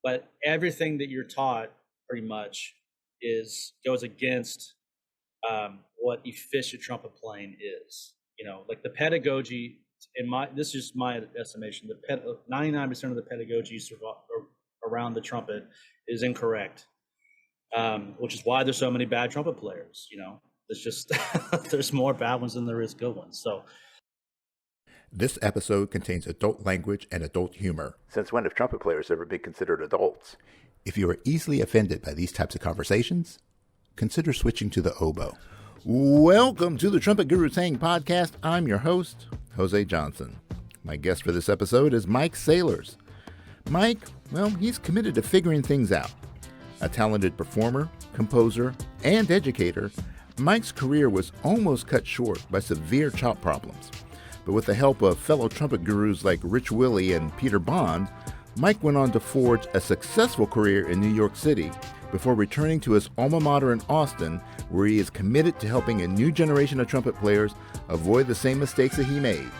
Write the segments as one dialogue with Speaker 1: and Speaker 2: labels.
Speaker 1: but everything that you're taught pretty much goes against what efficient trumpet playing is. Like the pedagogy, this is just my estimation, 99% of the pedagogy around the trumpet is incorrect, which is why there's so many bad trumpet players. There's just there's more bad ones than there is good ones. So
Speaker 2: this episode contains adult language and adult humor.
Speaker 3: Since when have trumpet players ever been considered adults?
Speaker 2: If you are easily offended by these types of conversations, consider switching to the oboe. Welcome to the Trumpet Gurus Hang podcast. I'm your host, Jose Johnson. My guest for this episode is Mike Sailors. Mike, well, he's committed to figuring things out. A talented performer, composer, and educator, Mike's career was almost cut short by severe chop problems. But with the help of fellow trumpet gurus like Rich Willey and Peter Bond, Mike went on to forge a successful career in New York City before returning to his alma mater in Austin, where he is committed to helping a new generation of trumpet players avoid the same mistakes that he made.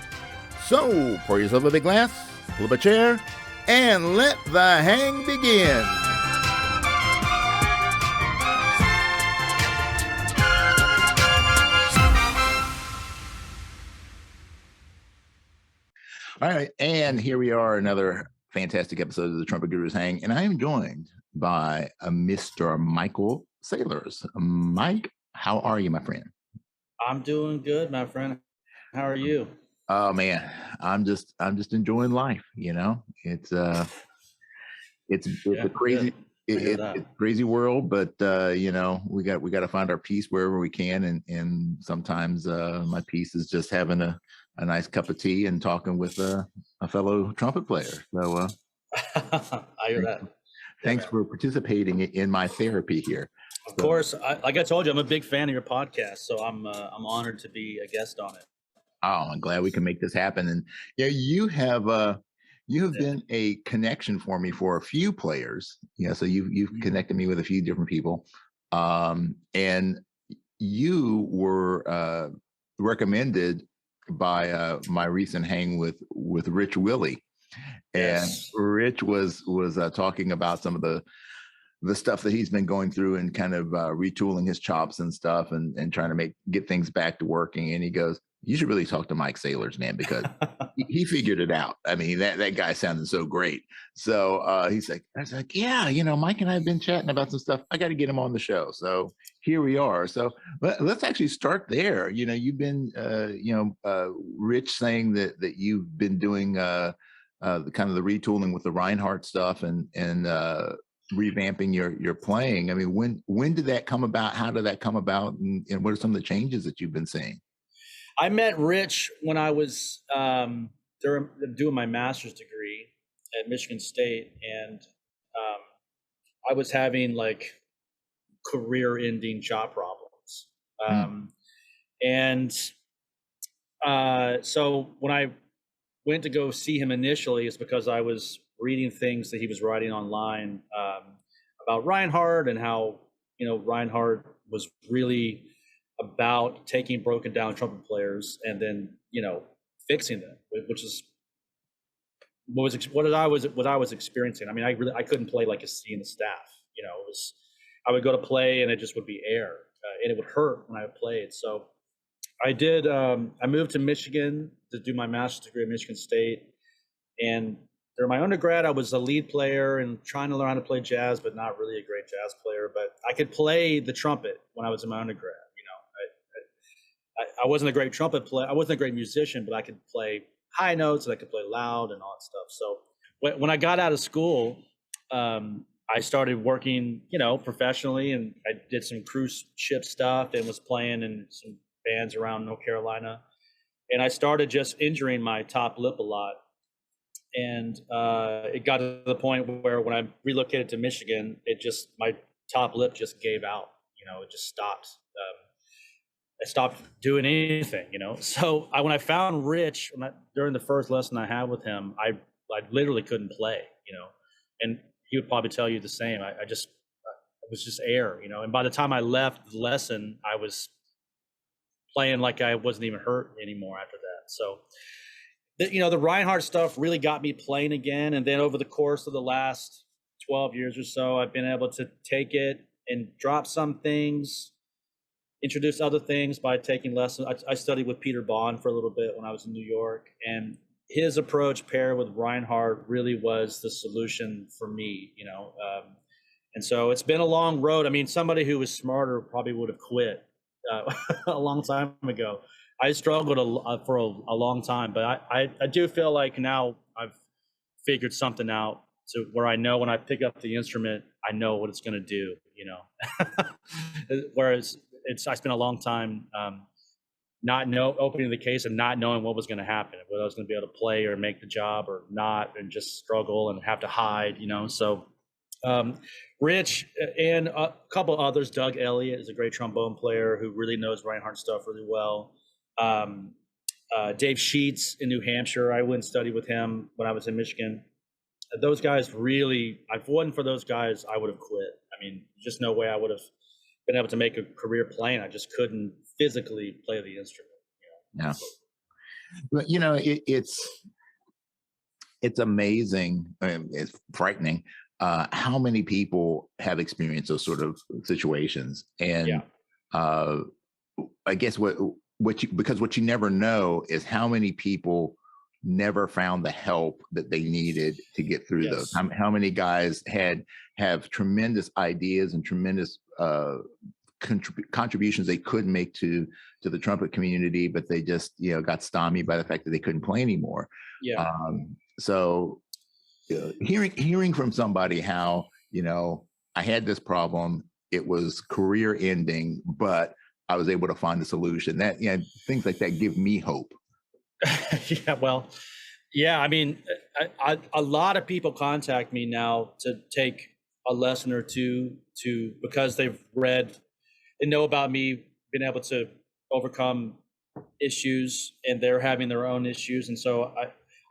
Speaker 2: So, pour yourself a big glass, pull up a chair, and let the hang begin. All right, and here we are, another fantastic episode of the Trumpet Gurus Hang, and I am joined by Mr. Michael Sailors. Mike, how are you, my friend?
Speaker 1: I'm doing good, my friend. How are you?
Speaker 2: Oh man, I'm just enjoying life. It's a crazy. It's a crazy world, but we got to find our peace wherever we can, and sometimes my peace is just having a nice cup of tea and talking with a fellow trumpet player. So
Speaker 1: I hear that.
Speaker 2: Thanks for participating in my therapy here.
Speaker 1: Of course, like I told you, I'm a big fan of your podcast, so I'm honored to be a guest on it.
Speaker 2: Oh, I'm glad we can make this happen. And you have been a connection for me for a few players. So you've connected me with a few different people, and you were recommended by my recent hang with Rich Willey. And
Speaker 1: yes.
Speaker 2: Rich was talking about some of the stuff that he's been going through and kind of retooling his chops and stuff and trying to get things back to working. And he goes, you should really talk to Mike Sailors, man, because he figured it out. I mean, that guy sounded so great. So I was like, yeah, Mike and I have been chatting about some stuff. I got to get him on the show. So here we are. So let's actually start there. You've been, Rich saying that you've been doing the kind of the retooling with the Reinhardt stuff and revamping your playing. I mean, when did that come about? How did that come about? And what are some of the changes that you've been seeing?
Speaker 1: I met Rich when I was doing my master's degree at Michigan State, and I was having like career-ending job problems. So when I went to go see him initially, it's because I was reading things that he was writing online about Reinhardt and how Reinhardt was really about taking broken down trumpet players and then fixing them, which is what I was experiencing. I mean, I couldn't play like a C in the staff. I would go to play and it just would be air, and it would hurt when I played. So I did. I moved to Michigan to do my master's degree at Michigan State, and during my undergrad, I was a lead player and trying to learn how to play jazz, but not really a great jazz player. But I could play the trumpet when I was in my undergrad. I wasn't a great trumpet player. I wasn't a great musician, but I could play high notes and I could play loud and all that stuff. So when I got out of school, I started working, professionally, and I did some cruise ship stuff and was playing in some bands around North Carolina. And I started just injuring my top lip a lot. And it got to the point where when I relocated to Michigan, my top lip just gave out, it just stopped. I stopped doing anything, So when I found Rich, during the first lesson I had with him, I literally couldn't play, and he would probably tell you the same. It was just air, And by the time I left the lesson, I was playing like I wasn't even hurt anymore after that. So, the Reinhardt stuff really got me playing again. And then over the course of the last 12 years or so, I've been able to take it and drop some things, introduce other things by taking lessons. I studied with Peter Bond for a little bit when I was in New York, and his approach paired with Reinhardt really was the solution for me, and so it's been a long road. I mean, somebody who was smarter probably would have quit a long time ago. I struggled for a long time, but I do feel like now I've figured something out to where I know when I pick up the instrument, I know what it's going to do, Whereas I spent a long time opening the case and not knowing what was going to happen, whether I was going to be able to play or make the job or not, and just struggle and have to hide, So Rich and a couple others, Doug Elliott is a great trombone player who really knows Reinhardt stuff really well. Dave Sheets in New Hampshire, I went and studied with him when I was in Michigan. Those guys really, if it wasn't for those guys, I would have quit. I mean, just no way I would have been able to make a career playing. I just couldn't physically play the instrument.
Speaker 2: Yeah. But it's amazing. It's frightening how many people have experienced those sort of situations. And I guess what you never know is how many people never found the help that they needed to get through those. How many guys have tremendous ideas and tremendous contributions they could make to the trumpet community, but they just got stymied by the fact that they couldn't play anymore. So hearing from somebody how I had this problem, it was career ending, but I was able to find a solution. That things like that give me hope.
Speaker 1: I mean, a lot of people contact me now to take a lesson or two because they've read and know about me being able to overcome issues, and they're having their own issues. And so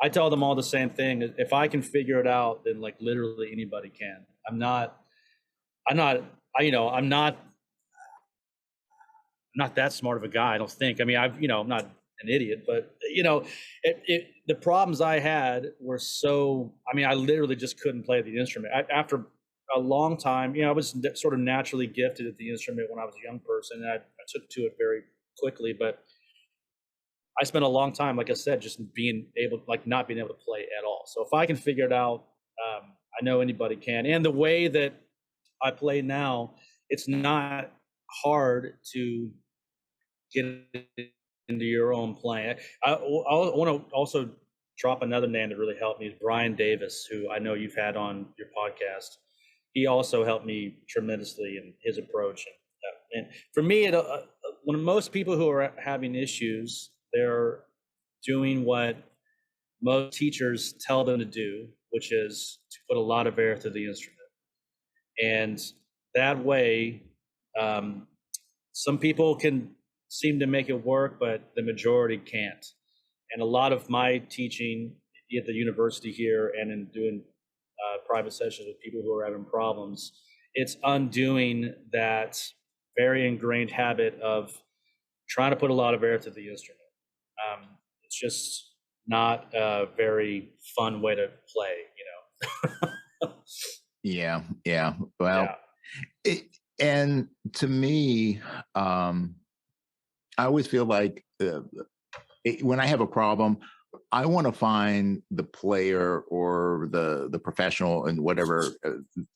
Speaker 1: I tell them all the same thing. If I can figure it out, then like literally anybody can. I'm not that smart of a guy, I don't think. I mean, I'm not an idiot, but the problems I had were so, I literally just couldn't play the instrument. After a long time, I was sort of naturally gifted at the instrument when I was a young person, and I took to it very quickly, but I spent a long time, like I said, just not being able to play at all. So if I can figure it out, I know anybody can. And the way that I play now, it's not hard to get into your own playing. I want to also drop another name that really helped me is Bryan Davis, who I know you've had on your podcast. He also helped me tremendously in his approach. And for me, when most people who are having issues, they're doing what most teachers tell them to do, which is to put a lot of air through the instrument. And that way, some people can seem to make it work, but the majority can't. And a lot of my teaching at the university here and in doing private sessions with people who are having problems, it's undoing that very ingrained habit of trying to put a lot of air to the instrument. It's just not a very fun way to play,
Speaker 2: Yeah. Well, and to me, I always feel like when I have a problem, I want to find the player or the professional in whatever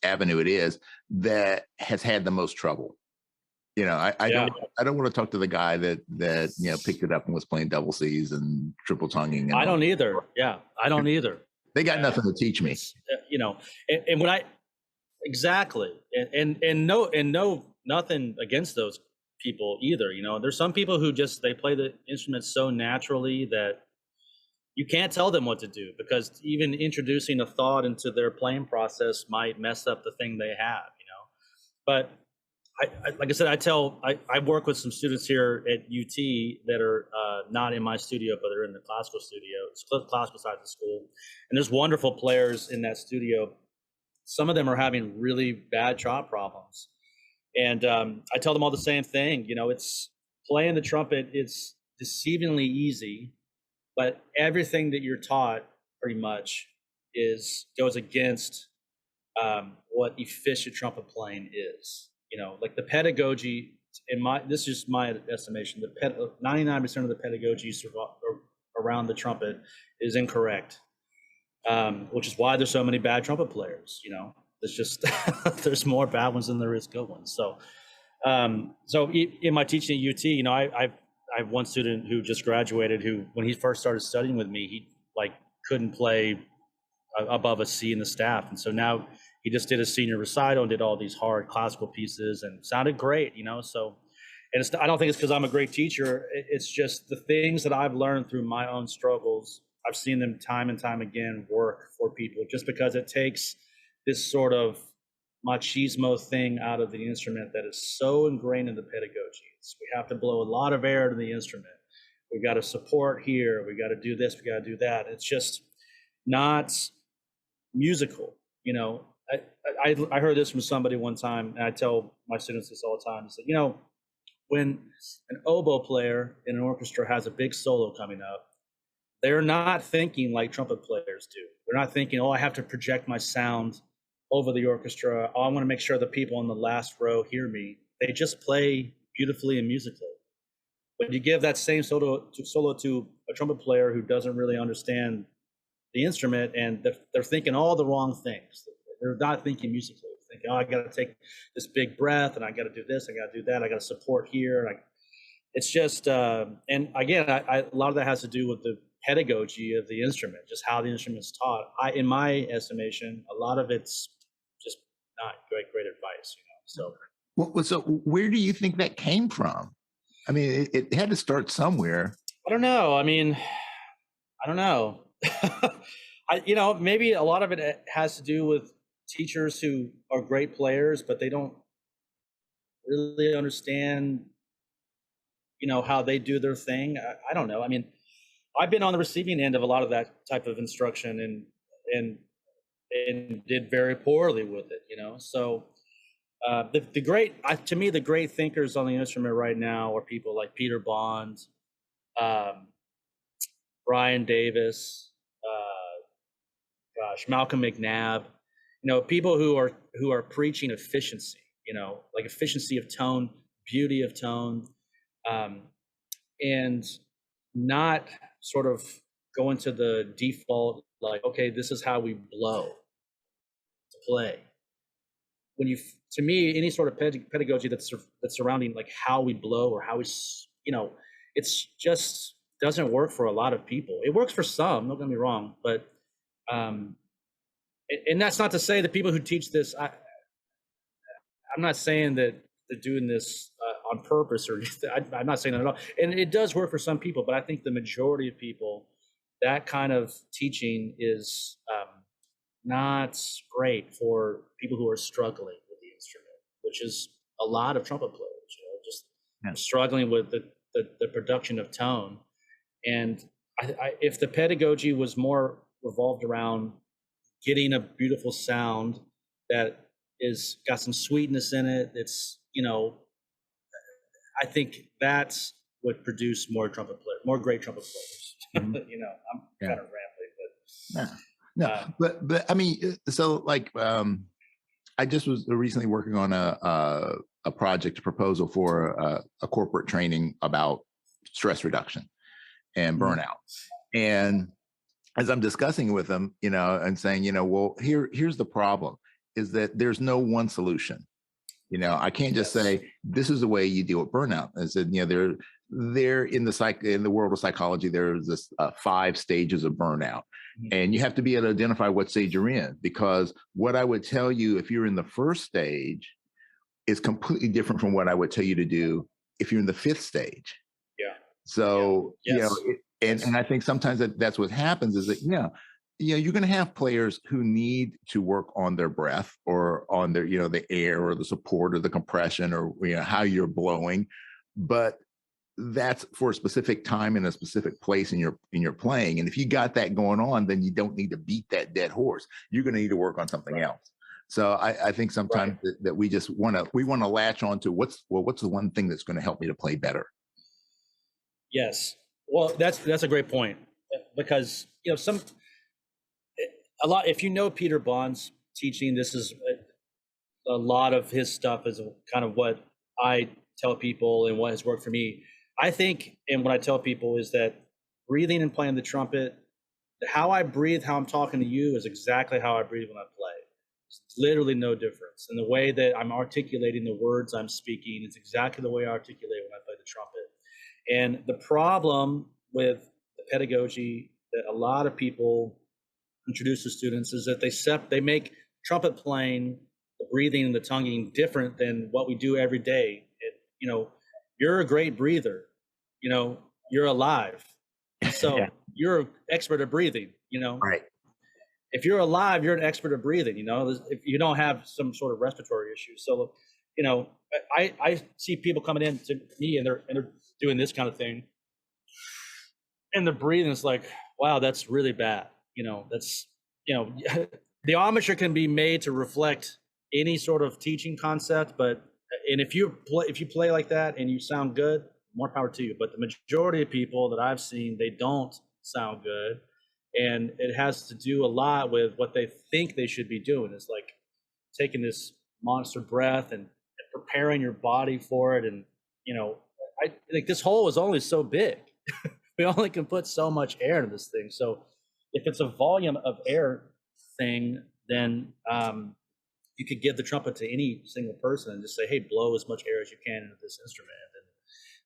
Speaker 2: avenue it is that has had the most trouble. I don't want to talk to the guy that picked it up and was playing double C's and triple tonguing.
Speaker 1: I don't either. Yeah, I don't either.
Speaker 2: They got nothing to teach me.
Speaker 1: And when exactly, and nothing against those people either. There's some people who they play the instrument so naturally that you can't tell them what to do, because even introducing a thought into their playing process might mess up the thing they have. But like I said, I work with some students here at UT that are not in my studio, but they're in the classical studio. It's classical side of the school, and there's wonderful players in that studio. Some of them are having really bad chop problems, and I tell them all the same thing. It's playing the trumpet. It's deceivingly easy, but everything that you're taught pretty much goes against what efficient trumpet playing is. Like the pedagogy, this is my estimation, 99% of the pedagogy around the trumpet is incorrect, which is why there's so many bad trumpet players. There's just there's more bad ones than there is good ones. So in my teaching at UT, I have one student who just graduated who, when he first started studying with me, he couldn't play above a C in the staff, and so now he just did a senior recital and did all these hard classical pieces and sounded great. So, and I don't think it's because I'm a great teacher. It's just the things that I've learned through my own struggles. I've seen them time and time again work for people, just because it takes this sort of machismo thing out of the instrument that is so ingrained in the pedagogy. We have to blow a lot of air to the instrument. We got to support here. We got to do this. We got to do that. It's just not musical. I heard this from somebody one time, and I tell my students this all the time. I said, when an oboe player in an orchestra has a big solo coming up, they're not thinking like trumpet players do. They're not thinking, I have to project my sound over the orchestra. I want to make sure the people in the last row hear me. They just play beautifully and musically. But you give that same solo to a trumpet player who doesn't really understand the instrument, and they're thinking all the wrong things. They're not thinking musically. They're thinking, I got to take this big breath, and I got to do this, I got to do that, I got to support here. It's just, and again, a lot of that has to do with the pedagogy of the instrument, just how the instrument's taught. In my estimation, a lot of it's just not great advice. So.
Speaker 2: So where do you think that came from? I mean, it had to start somewhere.
Speaker 1: I don't know. Maybe a lot of it has to do with teachers who are great players, but they don't really understand, how they do their thing. I don't know. I mean, I've been on the receiving end of a lot of that type of instruction and did very poorly with it, So to me, the great thinkers on the instrument right now are people like Peter Bond, Bryan Davis, Malcolm McNabb, people who are preaching efficiency, like efficiency of tone, beauty of tone, and not sort of going to the default, like, okay, this is how we blow to play. To me, any sort of pedagogy that's surrounding like how we blow or how we, it's just doesn't work for a lot of people. It works for some, don't get me wrong, but and that's not to say that people who teach this, I'm not saying that they're doing this on purpose or I'm not saying that at all. And it does work for some people, but I think the majority of people, that kind of teaching is not great for people who are struggling with the instrument, which is a lot of trumpet players, struggling with the production of tone. And if the pedagogy was more revolved around getting a beautiful sound that is got some sweetness in it, it's, I think that's what produce more great trumpet players.
Speaker 2: Mm-hmm.
Speaker 1: I'm kind of rambling, but
Speaker 2: but I mean, so like, I just was recently working on a project, a proposal for a corporate training about stress reduction and burnout. And as I'm discussing with them, and saying, well, here's the problem, is that there's no one solution. I can't just say this is the way you deal with burnout. I said, there in the world of psychology, there's this 5 stages of burnout. And you have to be able to identify what stage you're in, because what I would tell you if you're in the first stage is completely different from what I would tell you to do if you're in the 5th stage.
Speaker 1: Yeah.
Speaker 2: So,
Speaker 1: Yes.
Speaker 2: And I think sometimes that's what happens is that, you're going to have players who need to work on their breath or on their, the air or the support or the compression or, how you're blowing. But that's for a specific time in a specific place in your playing. And if you got that going on, then you don't need to beat that dead horse. You're going to need to work on something else. So I think sometimes that we just want to latch on to what's the one thing that's going to help me to play better.
Speaker 1: Yes. Well, that's a great point, because if you know Peter Bond's teaching. This is a lot of his stuff is kind of what I tell people and what has worked for me. I think, and what I tell people is that breathing and playing the trumpet, how I breathe, how I'm talking to you is exactly how I breathe when I play. There's literally no difference. And the way that I'm articulating the words I'm speaking is exactly the way I articulate when I play the trumpet. And the problem with the pedagogy that a lot of people introduce to students is that they make trumpet playing, the breathing and the tonguing different than what we do every day. You're a great breather, you're alive. So
Speaker 2: Yeah.
Speaker 1: you're an expert at breathing,
Speaker 2: Right.
Speaker 1: If you're alive, you're an expert at breathing, if you don't have some sort of respiratory issue. So, I see people coming in to me and they're doing this kind of thing. And the breathing is like, wow, that's really bad. The armature can be made to reflect any sort of teaching concept, and if you play like that and you sound good, more power to you. But the majority of people that I've seen, they don't sound good. And it has to do a lot with what they think they should be doing. It's like taking this monster breath and preparing your body for it. And, I think this hole is only so big. We only can put so much air into this thing. So if it's a volume of air thing, then you could give the trumpet to any single person and just say, hey, blow as much air as you can into this instrument. And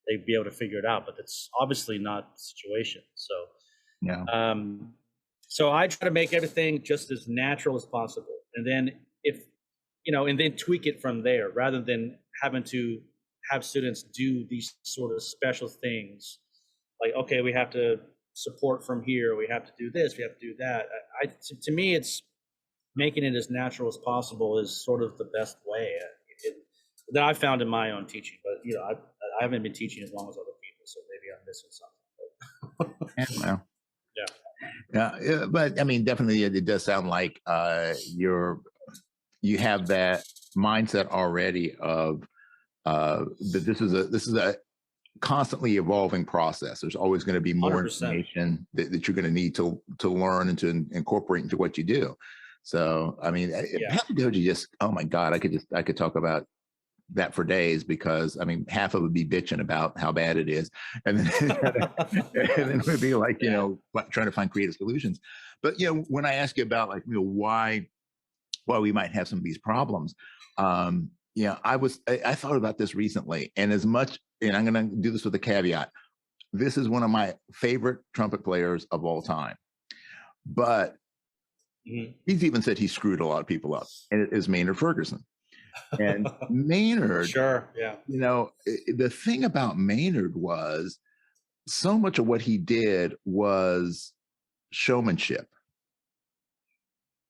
Speaker 1: they'd be able to figure it out. But that's obviously not the situation. So,
Speaker 2: Yeah.
Speaker 1: So I try to make everything just as natural as possible. And then and then tweak it from there rather than having to have students do these sort of special things. Like, okay, we have to support from here. We have to do this. We have to do that. To me, it's making it as natural as possible is sort of the best way that I've found in my own teaching. But, I haven't been teaching as long as other people, so maybe I'm missing something.
Speaker 2: Well,
Speaker 1: Yeah.
Speaker 2: yeah, but I mean, definitely, it does sound like you have that mindset already of that this is a constantly evolving process. There's always going to be more
Speaker 1: 100%.
Speaker 2: information that you're going to need to learn and to incorporate into what you do. So, I mean, pedagogy just, oh my God, I could talk about that for days because I mean, half of it would be bitching about how bad it is. And then, and then it would be like, trying to find creative solutions. But, when I ask you about like, why we might have some of these problems, I thought about this recently, and as much, and I'm going to do this with a caveat. This is one of my favorite trumpet players of all time, but he's even said he screwed a lot of people up, and it is Maynard Ferguson. And Maynard,
Speaker 1: sure, yeah.
Speaker 2: The thing about Maynard was so much of what he did was showmanship.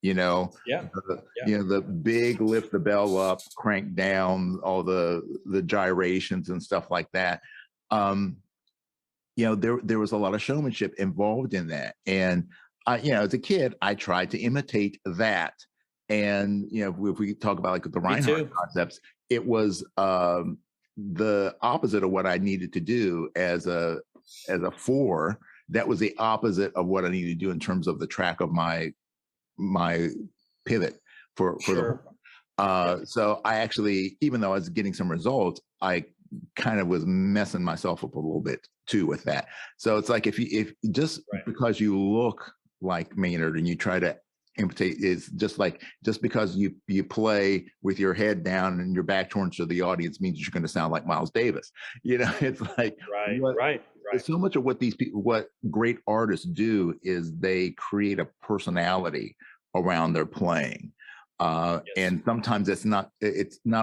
Speaker 2: The big lift the bell up, crank down, all the gyrations and stuff like that. There was a lot of showmanship involved in that. And as a kid, I tried to imitate that. And, if we talk about like the Reinhardt concepts, it was the opposite of what I needed to do as a four. That was the opposite of what I needed to do in terms of the track of my pivot for
Speaker 1: sure.
Speaker 2: So I actually, even though I was getting some results, I kind of was messing myself up a little bit too with that. So it's like if because you look like Maynard and you try to imitate, is just because you play with your head down and your back towards to the audience means you're going to sound like Miles Davis. It's like
Speaker 1: right.
Speaker 2: So much of what great artists do is they create a personality around their playing. Yes. And sometimes it's not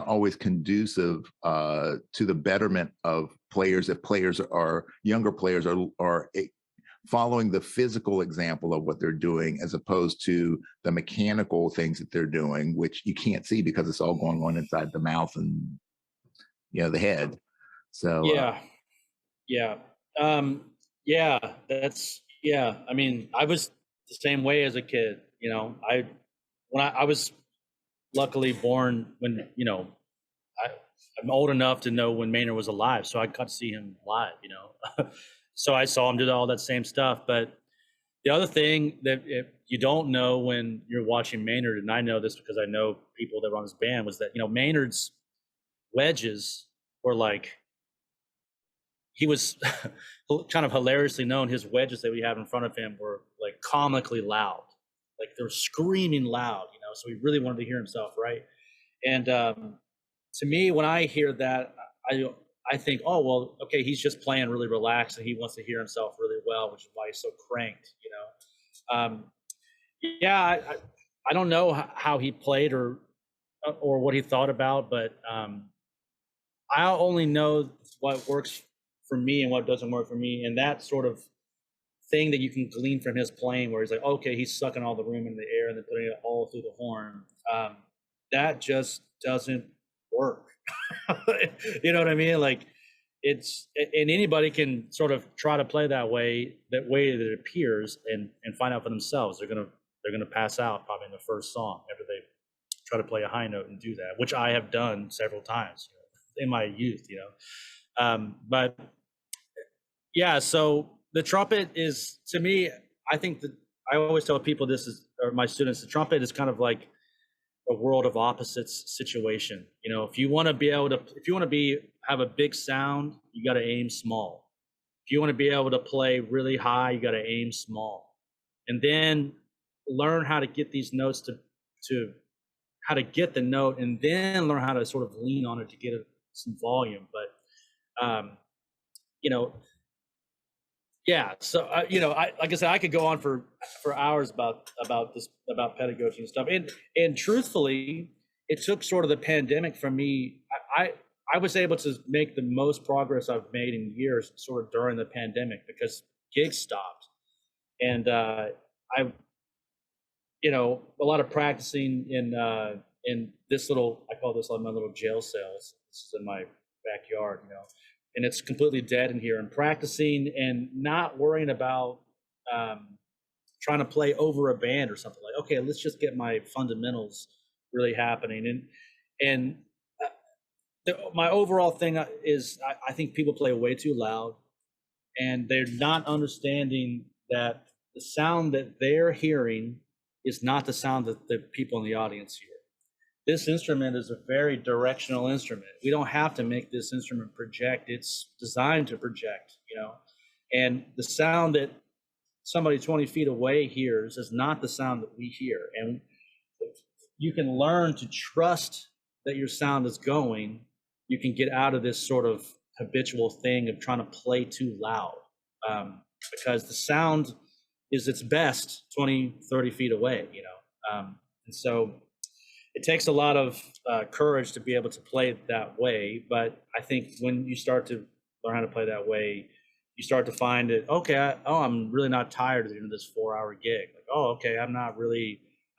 Speaker 2: always conducive to the betterment of players if younger players are following the physical example of what they're doing as opposed to the mechanical things that they're doing, which you can't see because it's all going on inside the mouth and the head. So
Speaker 1: I mean, I was the same way as a kid. I was luckily born when I'm old enough to know when Maynard was alive, so I got to see him live. So I saw him do all that same stuff. But The other thing that if you don't know when you're watching Maynard, and I know this because I know people that run his band, was that, Maynard's wedges were like, he was kind of hilariously known. His wedges that we have in front of him were like comically loud, like they were screaming loud, so he really wanted to hear himself, right? And to me, when I hear that, I think, oh, well, okay, he's just playing really relaxed and he wants to hear himself really well, which is why he's so cranked, Yeah, I don't know how he played or what he thought about, but I only know what works for me and what doesn't work for me. And that sort of thing that you can glean from his playing, where he's like, okay, he's sucking all the room in the air and then putting it all through the horn. That just doesn't work. You know what I mean? Like, and anybody can sort of try to play that way that it appears, and find out for themselves. They're gonna pass out probably in the first song after they try to play a high note and do that, which I have done several times in my youth. But yeah, so the trumpet is, to me, I think that I always tell people or my students, the trumpet is kind of like a world of opposites situation. If you want to have a big sound, you got to aim small. If you want to be able to play really high, you got to aim small, and then learn how to get these notes to how to get the note, and then learn how to sort of lean on it to get some volume. But yeah. So like I said, I could go on for hours about pedagogy and stuff. And truthfully, it took sort of the pandemic for me. I was able to make the most progress I've made in years sort of during the pandemic, because gigs stopped, and a lot of practicing in this little, I call this like my little jail cells. This is in my backyard, and it's completely dead in here, and practicing and not worrying about trying to play over a band or something. Like, okay, let's just get my fundamentals really happening. And my overall thing is I think people play way too loud, and they're not understanding that the sound that they're hearing is not the sound that the people in the audience hear. This instrument is a very directional instrument. We don't have to make this instrument project. It's designed to project, and the sound that somebody 20 feet away hears is not the sound that we hear. And you can learn to trust that your sound is going. You can get out of this sort of habitual thing of trying to play too loud, because the sound is its best 20, 30 feet away, and so it takes a lot of courage to be able to play it that way. But I think when you start to learn how to play that way, you start to find it, okay, I'm really not tired at the end of this 4-hour gig. Like, oh, okay, I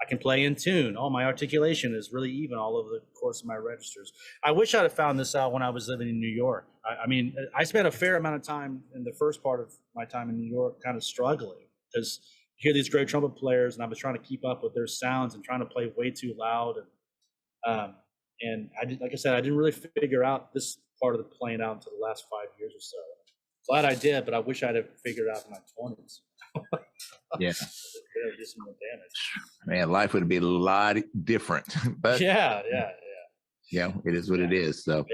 Speaker 1: can play in tune. Oh, my articulation is really even all over the course of my registers. I wish I'd have found this out when I was living in New York. I mean, I spent a fair amount of time in the first part of my time in New York kind of struggling, because you hear these great trumpet players, and I was trying to keep up with their sounds and trying to play way too loud. And like I said, I didn't really figure out this part of the playing out until the last 5 years or so. Glad I did, but I wish I'd have figured it out in my 20s.
Speaker 2: Yeah.
Speaker 1: Do some more damage.
Speaker 2: Man, life would be a lot different. But
Speaker 1: yeah,
Speaker 2: it is what it is. So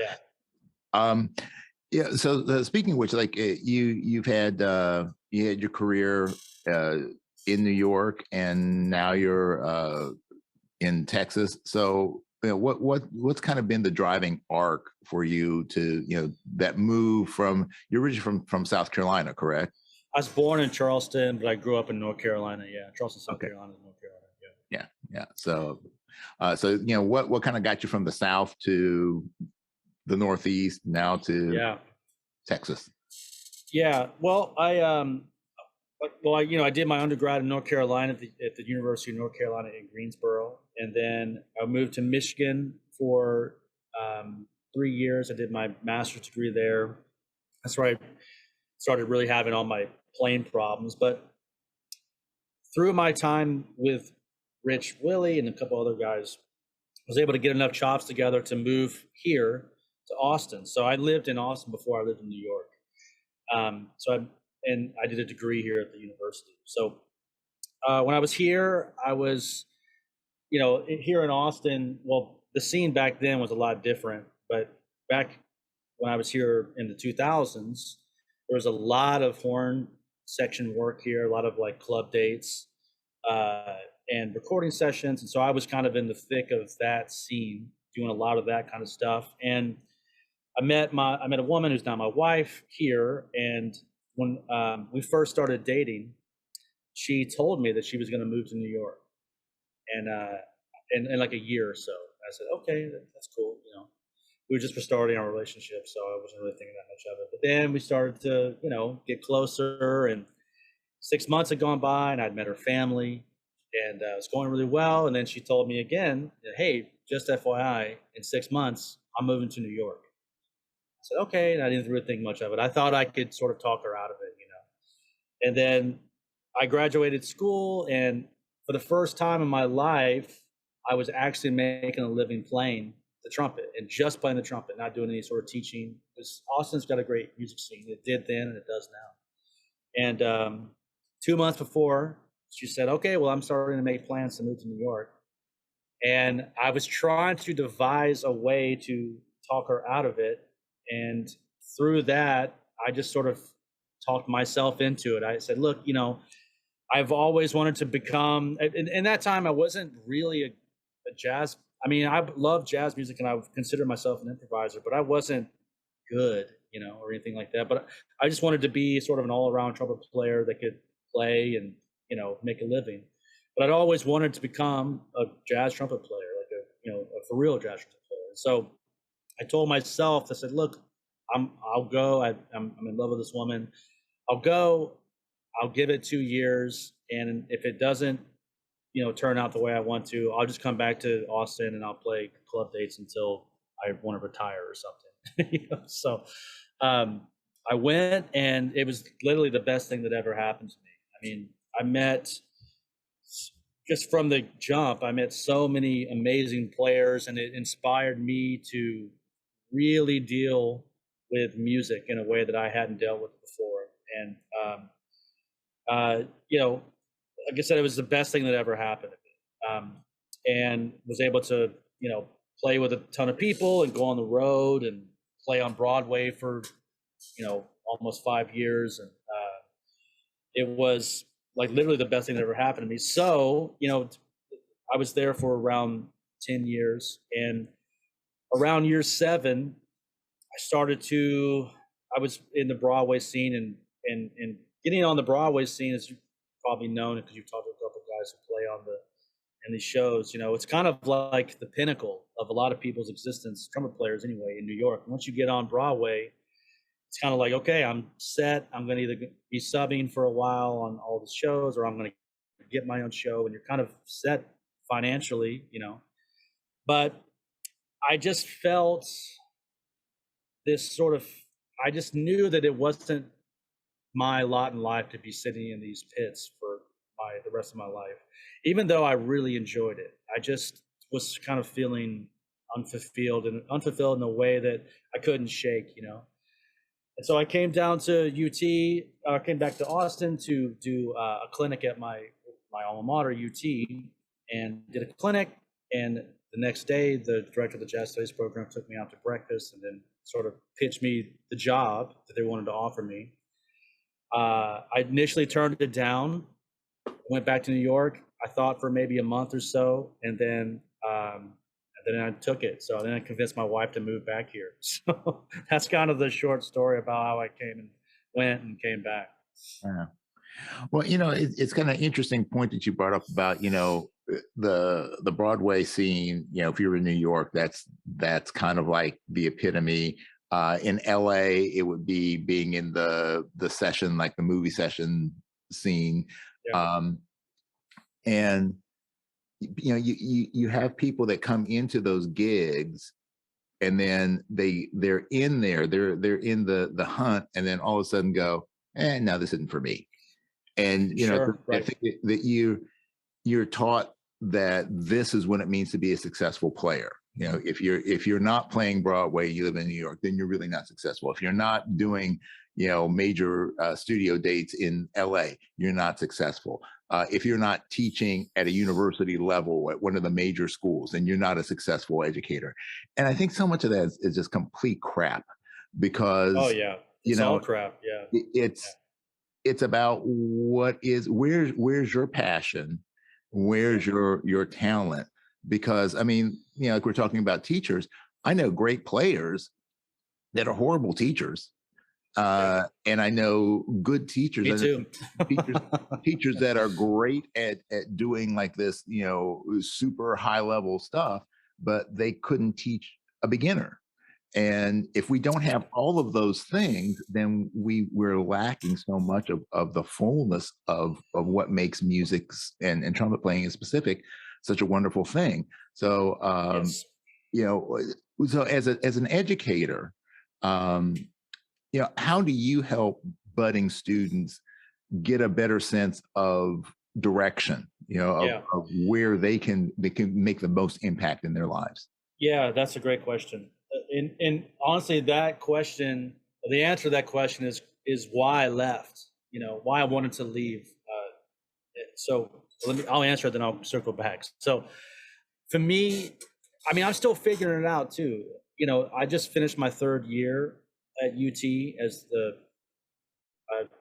Speaker 1: yeah.
Speaker 2: So speaking of which, like you had your career in New York, and now you're in Texas. So what's kind of been the driving arc for you to that move from, you're originally from South Carolina, correct?
Speaker 1: I was born in Charleston, but I grew up in North Carolina. Yeah, Charleston, South Carolina, North Carolina.
Speaker 2: Yeah. So what kind of got you from the South to the Northeast, now to Texas?
Speaker 1: Yeah. Well, I did my undergrad in North Carolina at the University of North Carolina in Greensboro, and then I moved to Michigan for 3 years. I did my master's degree there. That's where I started really having all my playing problems. But through my time with Rich Willey and a couple other guys, I was able to get enough chops together to move here to Austin. So I lived in Austin before I lived in New York. I did a degree here at the university. So When I was here, I was, here in Austin. Well, the scene back then was a lot different, but back when I was here in the 2000s, there was a lot of horn section work here, a lot of like club dates uh, and recording sessions. And so I was kind of in the thick of that scene, doing a lot of that kind of stuff. And I met a woman who's now my wife here. And when we first started dating, she told me that she was going to move to New York, and in like a year or so. I said, okay, that's cool. We were just starting our relationship, so I wasn't really thinking that much of it. But then we started to, get closer, and 6 months had gone by, and I'd met her family, and it was going really well. And then she told me again, hey, just FYI, in 6 months, I'm moving to New York. I said, okay, and I didn't really think much of it. I thought I could sort of talk her out of it. And then I graduated school, and for the first time in my life, I was actually making a living playing the trumpet and just playing the trumpet, not doing any sort of teaching. Because Austin's got a great music scene. It did then, and it does now. And 2 months before, she said, okay, well, I'm starting to make plans to move to New York. And I was trying to devise a way to talk her out of it. And through that, I just sort of talked myself into it. I said, look, I've always wanted to become, in that time, I wasn't really a jazz. I mean, I love jazz music, and I would consider myself an improviser, but I wasn't good, or anything like that. But I just wanted to be sort of an all-around trumpet player that could play and, make a living. But I'd always wanted to become a jazz trumpet player, like a for real jazz trumpet player. And so I told myself, I said, look, I'll go. I'm in love with this woman. I'll go. I'll give it 2 years, and if it doesn't, turn out the way I want to, I'll just come back to Austin and I'll play club dates until I want to retire or something. So I went, and it was literally the best thing that ever happened to me. I mean, I met, just from the jump, I met so many amazing players, and it inspired me to really deal with music in a way that I hadn't dealt with before. And like I said, it was the best thing that ever happened to me. And was able to, play with a ton of people and go on the road and play on Broadway for, almost 5 years. And it was like literally the best thing that ever happened to me. So, I was there for around 10 years. And around year 7, I was in the Broadway scene, and getting on the Broadway scene, as you probably known because you've talked to a couple of guys who play in these shows, it's kind of like the pinnacle of a lot of people's existence, trumpet players anyway, in New York. Once you get on Broadway, it's kind of like, okay, I'm set. I'm going to either be subbing for a while on all the shows, or I'm going to get my own show, and you're kind of set financially, But I just felt this sort of, I just knew that it wasn't my lot in life to be sitting in these pits for the rest of my life, even though I really enjoyed it. I just was kind of feeling unfulfilled in a way that I couldn't shake, And so I came down to UT, came back to Austin to do a clinic at my alma mater, UT, and did a clinic. And the next day, the director of the Jazz Studies program took me out to breakfast and then sort of pitched me the job that they wanted to offer me. I initially turned it down, went back to New York. I thought for maybe a month or so, and then I took it. So then I convinced my wife to move back here. So that's kind of the short story about how I came and went and came back.
Speaker 2: Yeah. Well, it's kind of an interesting point that you brought up about, the Broadway scene. If you're in New York, that's kind of like the epitome. In LA, it would be being in the session, like the movie session scene. Yeah. And you have people that come into those gigs, and then they're in there, they're in the hunt, and then all of a sudden go, no, this isn't for me. And
Speaker 1: Sure, right.
Speaker 2: I think that you're taught that this is what it means to be a successful player. If you're not playing Broadway, you live in New York, then you're really not successful. If you're not doing major studio dates in LA, you're not successful. if you're not teaching at a university level at one of the major schools, then you're not a successful educator. And I think so much of that is just complete crap because,
Speaker 1: Oh yeah,
Speaker 2: you
Speaker 1: it's
Speaker 2: know,
Speaker 1: all crap. Yeah.
Speaker 2: it's about where's your passion, where's your talent? Because I mean, you know, like we're talking about teachers, I know great players that are horrible teachers, and I know good teachers.
Speaker 1: Me too.
Speaker 2: teachers teachers that are great at doing like this, you know, super high level stuff, but they couldn't teach a beginner. And if we don't have all of those things, then we're lacking so much of the fullness of what makes music and trumpet playing in specific such a wonderful thing. So
Speaker 1: Yes.
Speaker 2: you know, so as an educator, um, you know, how do you help budding students get a better sense of direction, you know,
Speaker 1: Yeah.
Speaker 2: of where they can make the most impact in their lives?
Speaker 1: Yeah, that's a great question. And honestly, that question, the answer to that question is why I left. You know, why I wanted to leave. So I'll answer it, then I'll circle back. So for me, I mean, I'm still figuring it out too. You know, I just finished my 3rd year at UT as the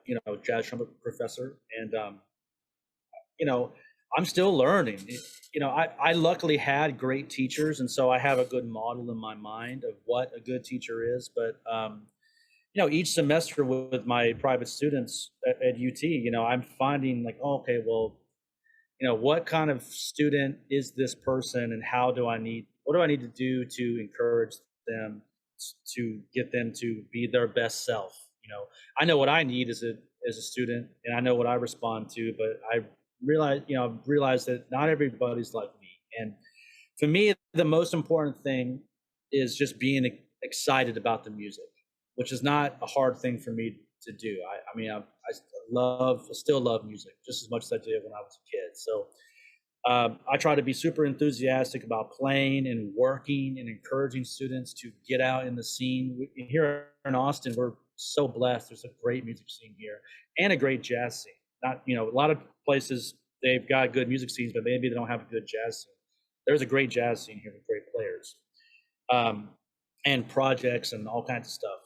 Speaker 1: you know, jazz trumpet professor, and you know, I'm still learning. You know, I luckily had great teachers, and so I have a good model in my mind of what a good teacher is. But you know, each semester with my private students at UT, you know, I'm finding like, oh, okay, well, you know, what kind of student is this person, and what do I need to do to encourage them, to get them to be their best self? You know, I know what I need as a student, and I know what I respond to, but I realize that not everybody's like me. And for me, the most important thing is just being excited about the music, which is not a hard thing for me to do. I mean, I still love music just as much as I did when I was a kid. So I try to be super enthusiastic about playing and working and encouraging students to get out in the scene. Here in Austin, we're so blessed. There's a great music scene here and a great jazz scene. Not, you know, a lot of places they've got good music scenes, but maybe they don't have a good jazz scene. There's a great jazz scene here with great players, and projects and all kinds of stuff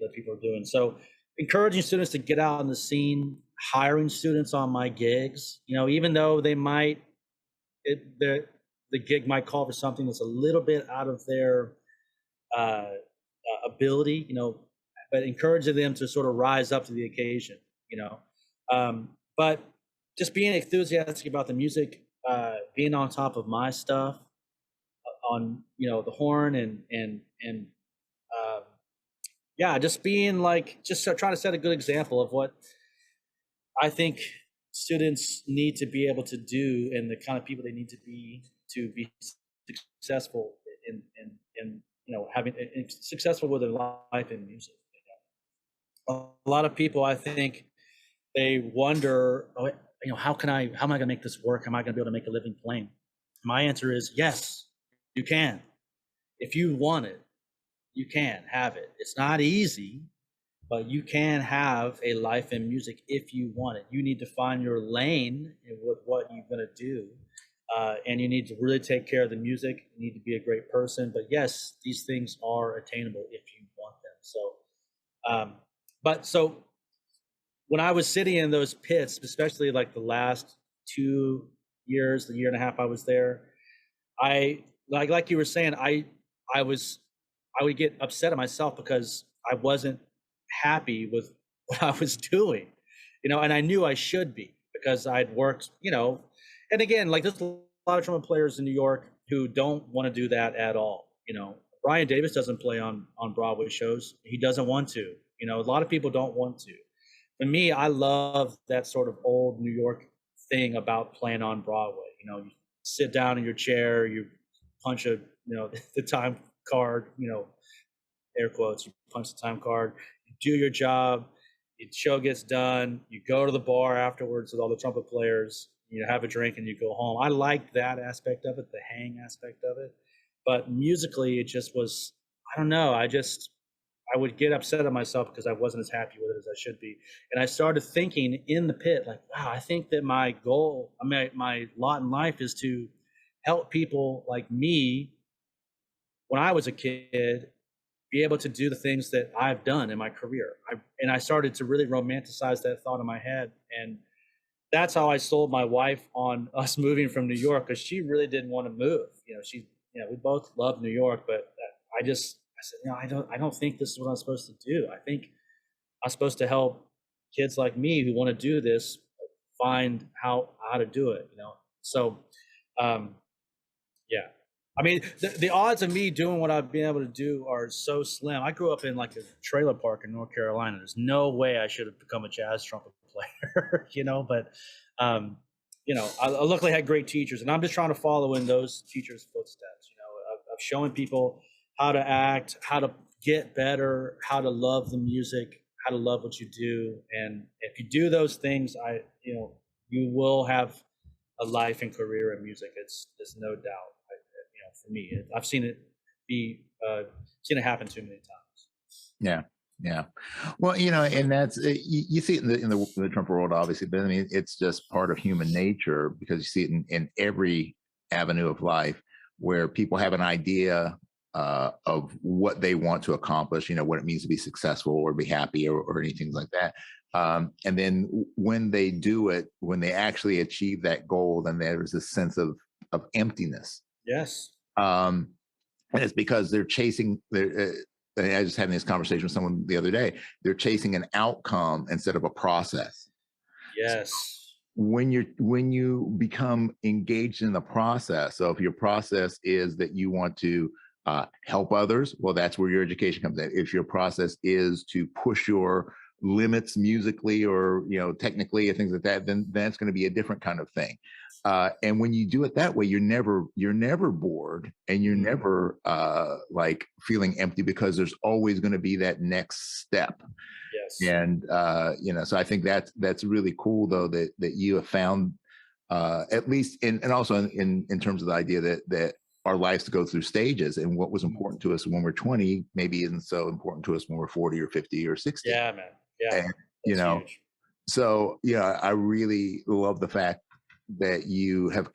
Speaker 1: of people are doing. So encouraging students to get out in the scene, hiring students on my gigs, you know, even though they might, the gig might call for something that's a little bit out of their uh, ability, you know, but encouraging them to sort of rise up to the occasion, you know. But just being enthusiastic about the music, being on top of my stuff, on, you know, the horn and yeah, just being like, just trying to set a good example of what I think students need to be able to do and the kind of people they need to be successful in you know, having successful with their life in music. You know? A lot of people, I think, they wonder, oh, you know, how am I going to make this work? Am I going to be able to make a living playing? My answer is yes, you can. If you want it, you can have it. It's not easy, but you can have a life in music if you want it. You need to find your lane with what you're going to do. And you need to really take care of the music. You need to be a great person. But yes, these things are attainable if you want them. So, so when I was sitting in those pits, especially like the last 2 years, the year and a half I was there, I like you were saying, I would get upset at myself because I wasn't happy with what I was doing, you know, and I knew I should be because I'd worked, you know, and again, like there's a lot of trumpet players in New York who don't want to do that at all. You know, Bryan Davis doesn't play on Broadway shows. He doesn't want to, you know, a lot of people don't want to. For me, I love that sort of old New York thing about playing on Broadway. You know, you sit down in your chair, you punch a, you know, the time card, you know, air quotes, you punch the time card, you do your job, the show gets done, you go to the bar afterwards with all the trumpet players, you have a drink and you go home. I liked that aspect of it, the hang aspect of it. But musically, it just was, I don't know, I just, I would get upset at myself because I wasn't as happy with it as I should be. And I started thinking in the pit, like, wow, I think that my goal, my lot in life is to help people like me when I was a kid be able to do the things that I've done in my career. And I started to really romanticize that thought in my head. And that's how I sold my wife on us moving from New York, because she really didn't want to move. We both love New York, but I said, I don't think this is what I'm supposed to do. I think I'm supposed to help kids like me who want to do this find how to do it. So, yeah. I mean, the odds of me doing what I've been able to do are so slim. I grew up in like a trailer park in North Carolina. There's no way I should have become a jazz trumpet player, but, I luckily had great teachers, and I'm just trying to follow in those teachers' footsteps, of showing people how to act, how to get better, how to love the music, how to love what you do. And if you do those things, you will have a life and career in music. It's no doubt. For me, I've seen it happen too many times.
Speaker 2: Yeah. Well, and that's you see it in the trumpet world, obviously, but I mean, it's just part of human nature, because you see it in every avenue of life where people have an idea of what they want to accomplish, what it means to be successful or be happy or anything like that. And then when they do it, when they actually achieve that goal, then there's a sense of emptiness.
Speaker 1: Yes.
Speaker 2: And it's because they're chasing I just had this conversation with someone the other day. They're chasing an outcome instead of a process.
Speaker 1: Yes.
Speaker 2: So when you become engaged in the process, so if your process is that you want to help others, well, that's where your education comes in. If your process is to push your limits musically or technically or things like that, then that's going to be a different kind of thing. And when you do it that way, you're never bored, and you're never like feeling empty, because there's always going to be that next step.
Speaker 1: Yes.
Speaker 2: And so I think that's really cool, though, that you have found at least and also in terms of the idea that our lives to go through stages, and what was important to us when we're 20 maybe isn't so important to us when we're 40 or 50 or 60.
Speaker 1: Yeah, man. Yeah.
Speaker 2: And,
Speaker 1: huge.
Speaker 2: So I really love the fact that you have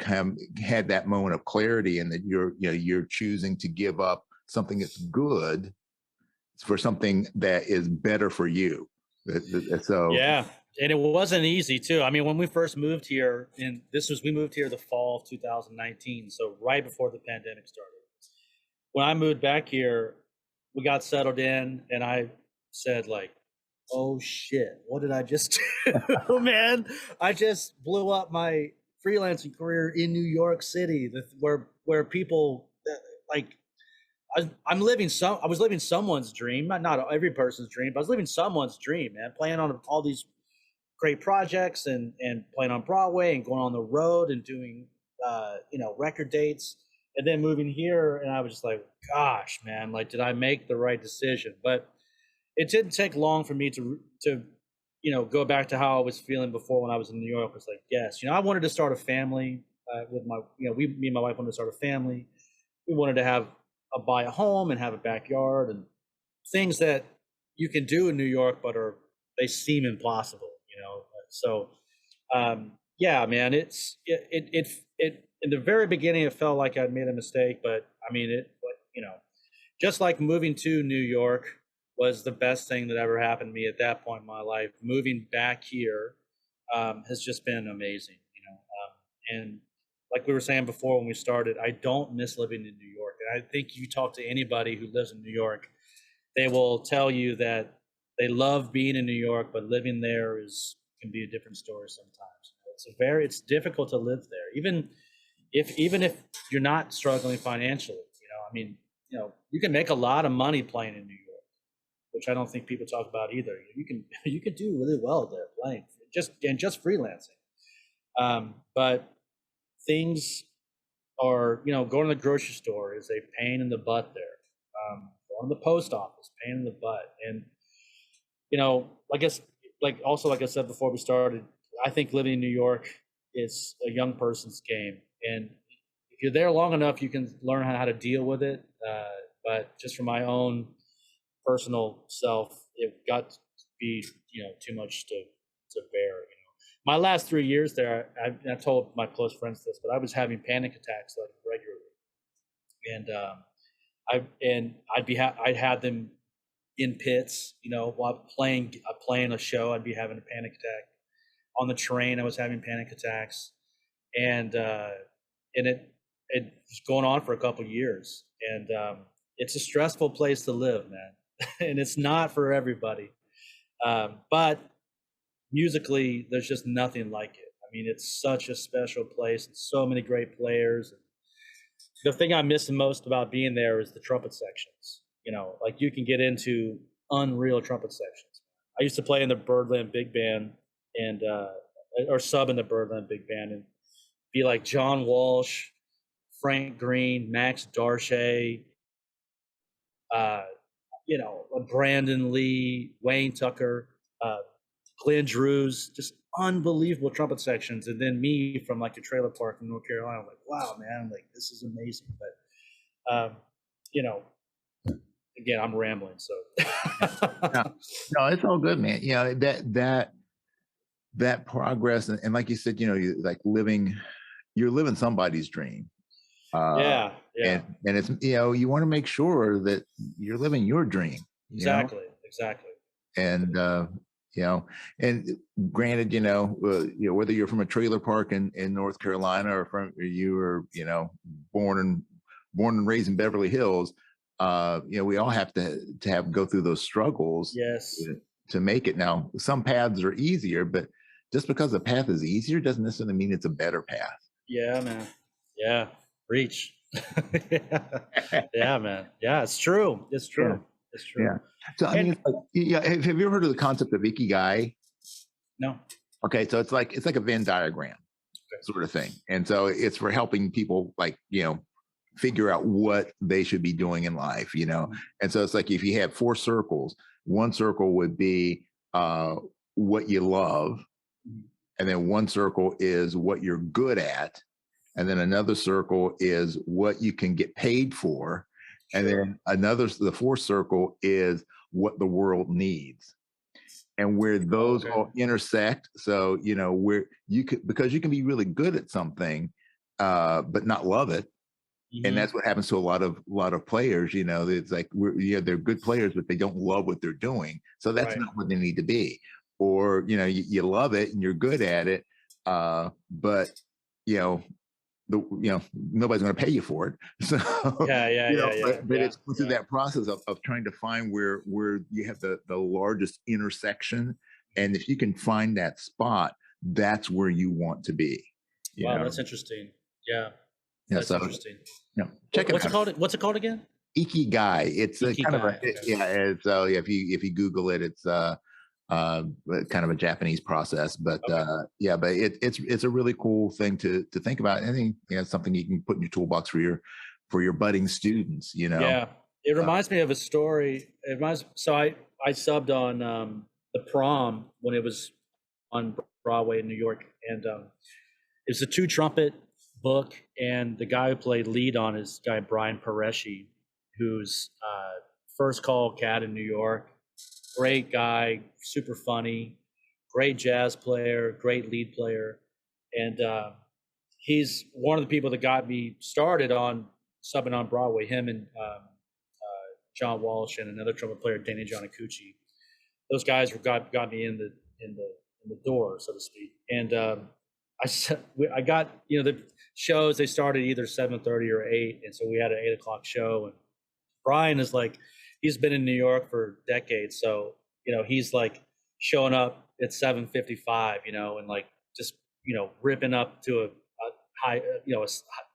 Speaker 2: had that moment of clarity, and that you're choosing to give up something that's good for something that is better for you. So
Speaker 1: yeah, and it wasn't easy too. I mean, when we first moved here, we moved here the fall of 2019, so right before the pandemic started. When I moved back here, we got settled in, and I said, like, oh shit, what did I just do? Man, I just blew up my freelancing career in New York City, where people like I was living someone's dream, not every person's dream, but I was living someone's dream, man, playing on all these great projects and playing on Broadway and going on the road and doing record dates, and then moving here, and I was just like, gosh, man, like, did I make the right decision? But it didn't take long for me to go back to how I was feeling before when I was in New York. It was like, yes, I wanted to start a family with me and my wife wanted to start a family. We wanted to buy a home and have a backyard, and things that you can do in New York, but they seem impossible, So, yeah, man, it in the very beginning, it felt like I'd made a mistake, but I mean, just like moving to New York was the best thing that ever happened to me at that point in my life. Moving back here has just been amazing, and like we were saying before when we started, I don't miss living in New York. And I think you talk to anybody who lives in New York, they will tell you that they love being in New York, but living there can be a different story sometimes. It's difficult to live there, even if you're not struggling financially. I mean, you can make a lot of money playing in New York, which I don't think people talk about either. You can do really well there playing just freelancing. But things are, going to the grocery store is a pain in the butt there. Going to the post office, pain in the butt. And, like I said before we started, I think living in New York is a young person's game. And if you're there long enough, you can learn how to deal with it. But just from my own personal self, it got to be, too much to bear. My last 3 years there, I told my close friends this, but I was having panic attacks like regularly, and I'd had them in pits, while playing a show. I'd be having a panic attack on the train. I was having panic attacks, and it was going on for a couple of years, and it's a stressful place to live, man, and it's not for everybody. But musically, there's just nothing like it. I mean, it's such a special place, and so many great players. The thing I miss the most about being there is the trumpet sections. Like you can get into unreal trumpet sections. I used to play in the Birdland Big Band and or sub in the Birdland Big Band, and be like John Walsh, Frank Green, Max Darche, Brandon Lee, Wayne Tucker, Glenn Drews, just unbelievable trumpet sections. And then me from like a trailer park in North Carolina, I'm like, wow, man, like this is amazing. But, again, I'm rambling. So
Speaker 2: no, it's all good, man. That progress. And like you said, you're living somebody's dream.
Speaker 1: Yeah.
Speaker 2: And it's, you want to make sure that you're living your dream.
Speaker 1: Exactly.
Speaker 2: And, and granted, whether you're from a trailer park in North Carolina or you were, born and raised in Beverly Hills, we all have to go through those struggles.
Speaker 1: Yes.
Speaker 2: To make it. Now, some paths are easier, but just because the path is easier doesn't necessarily mean it's a better path.
Speaker 1: Yeah, man. Yeah. Reach. Yeah, man. Yeah, it's true. It's true.
Speaker 2: Yeah.
Speaker 1: It's true.
Speaker 2: Yeah. So I mean, have you ever heard of the concept of ikigai?
Speaker 1: No.
Speaker 2: Okay, so it's like a Venn diagram sort of thing, and so it's for helping people figure out what they should be doing in life, And so it's like if you have 4 circles, one circle would be what you love, and then one circle is what you're good at, and then another circle is what you can get paid for, and then the 4th circle is what the world needs. And where those all intersect, so where because you can be really good at something, but not love it. And that's what happens to a lot of players. It's like they're good players, but they don't love what they're doing. So that's not what they need to be. Or you love it and you're good at it, but nobody's going to pay you for it. So but it's through that process of trying to find where you have the largest intersection, and if you can find that spot, that's where you want to be.
Speaker 1: Wow, that's interesting. Yeah.
Speaker 2: Yeah,
Speaker 1: that's interesting.
Speaker 2: Check
Speaker 1: it
Speaker 2: out.
Speaker 1: What's it called again?
Speaker 2: Ikigai. It's a kind of a so if you Google it, it's kind of a Japanese process, but but it's a really cool thing to think about. I think it's something you can put in your toolbox for your budding students.
Speaker 1: Yeah, it reminds me of a story. So I subbed on the Prom when it was on Broadway in New York, and it was a 2 trumpet book, and the guy who played lead on is guy Brian Paresci, who's First Call cat in New York. Great guy, super funny, great jazz player, great lead player, and he's one of the people that got me started on subbing on Broadway. Him and John Walsh and another trumpet player, Danny Giannacucci. Those guys got me in the door, so to speak. And I got the shows. They started either 7:30 or 8, and so we had an 8 o'clock show. And Brian is like, he's been in New York for decades, so he's like showing up at 7:55, and like just ripping up to a high, a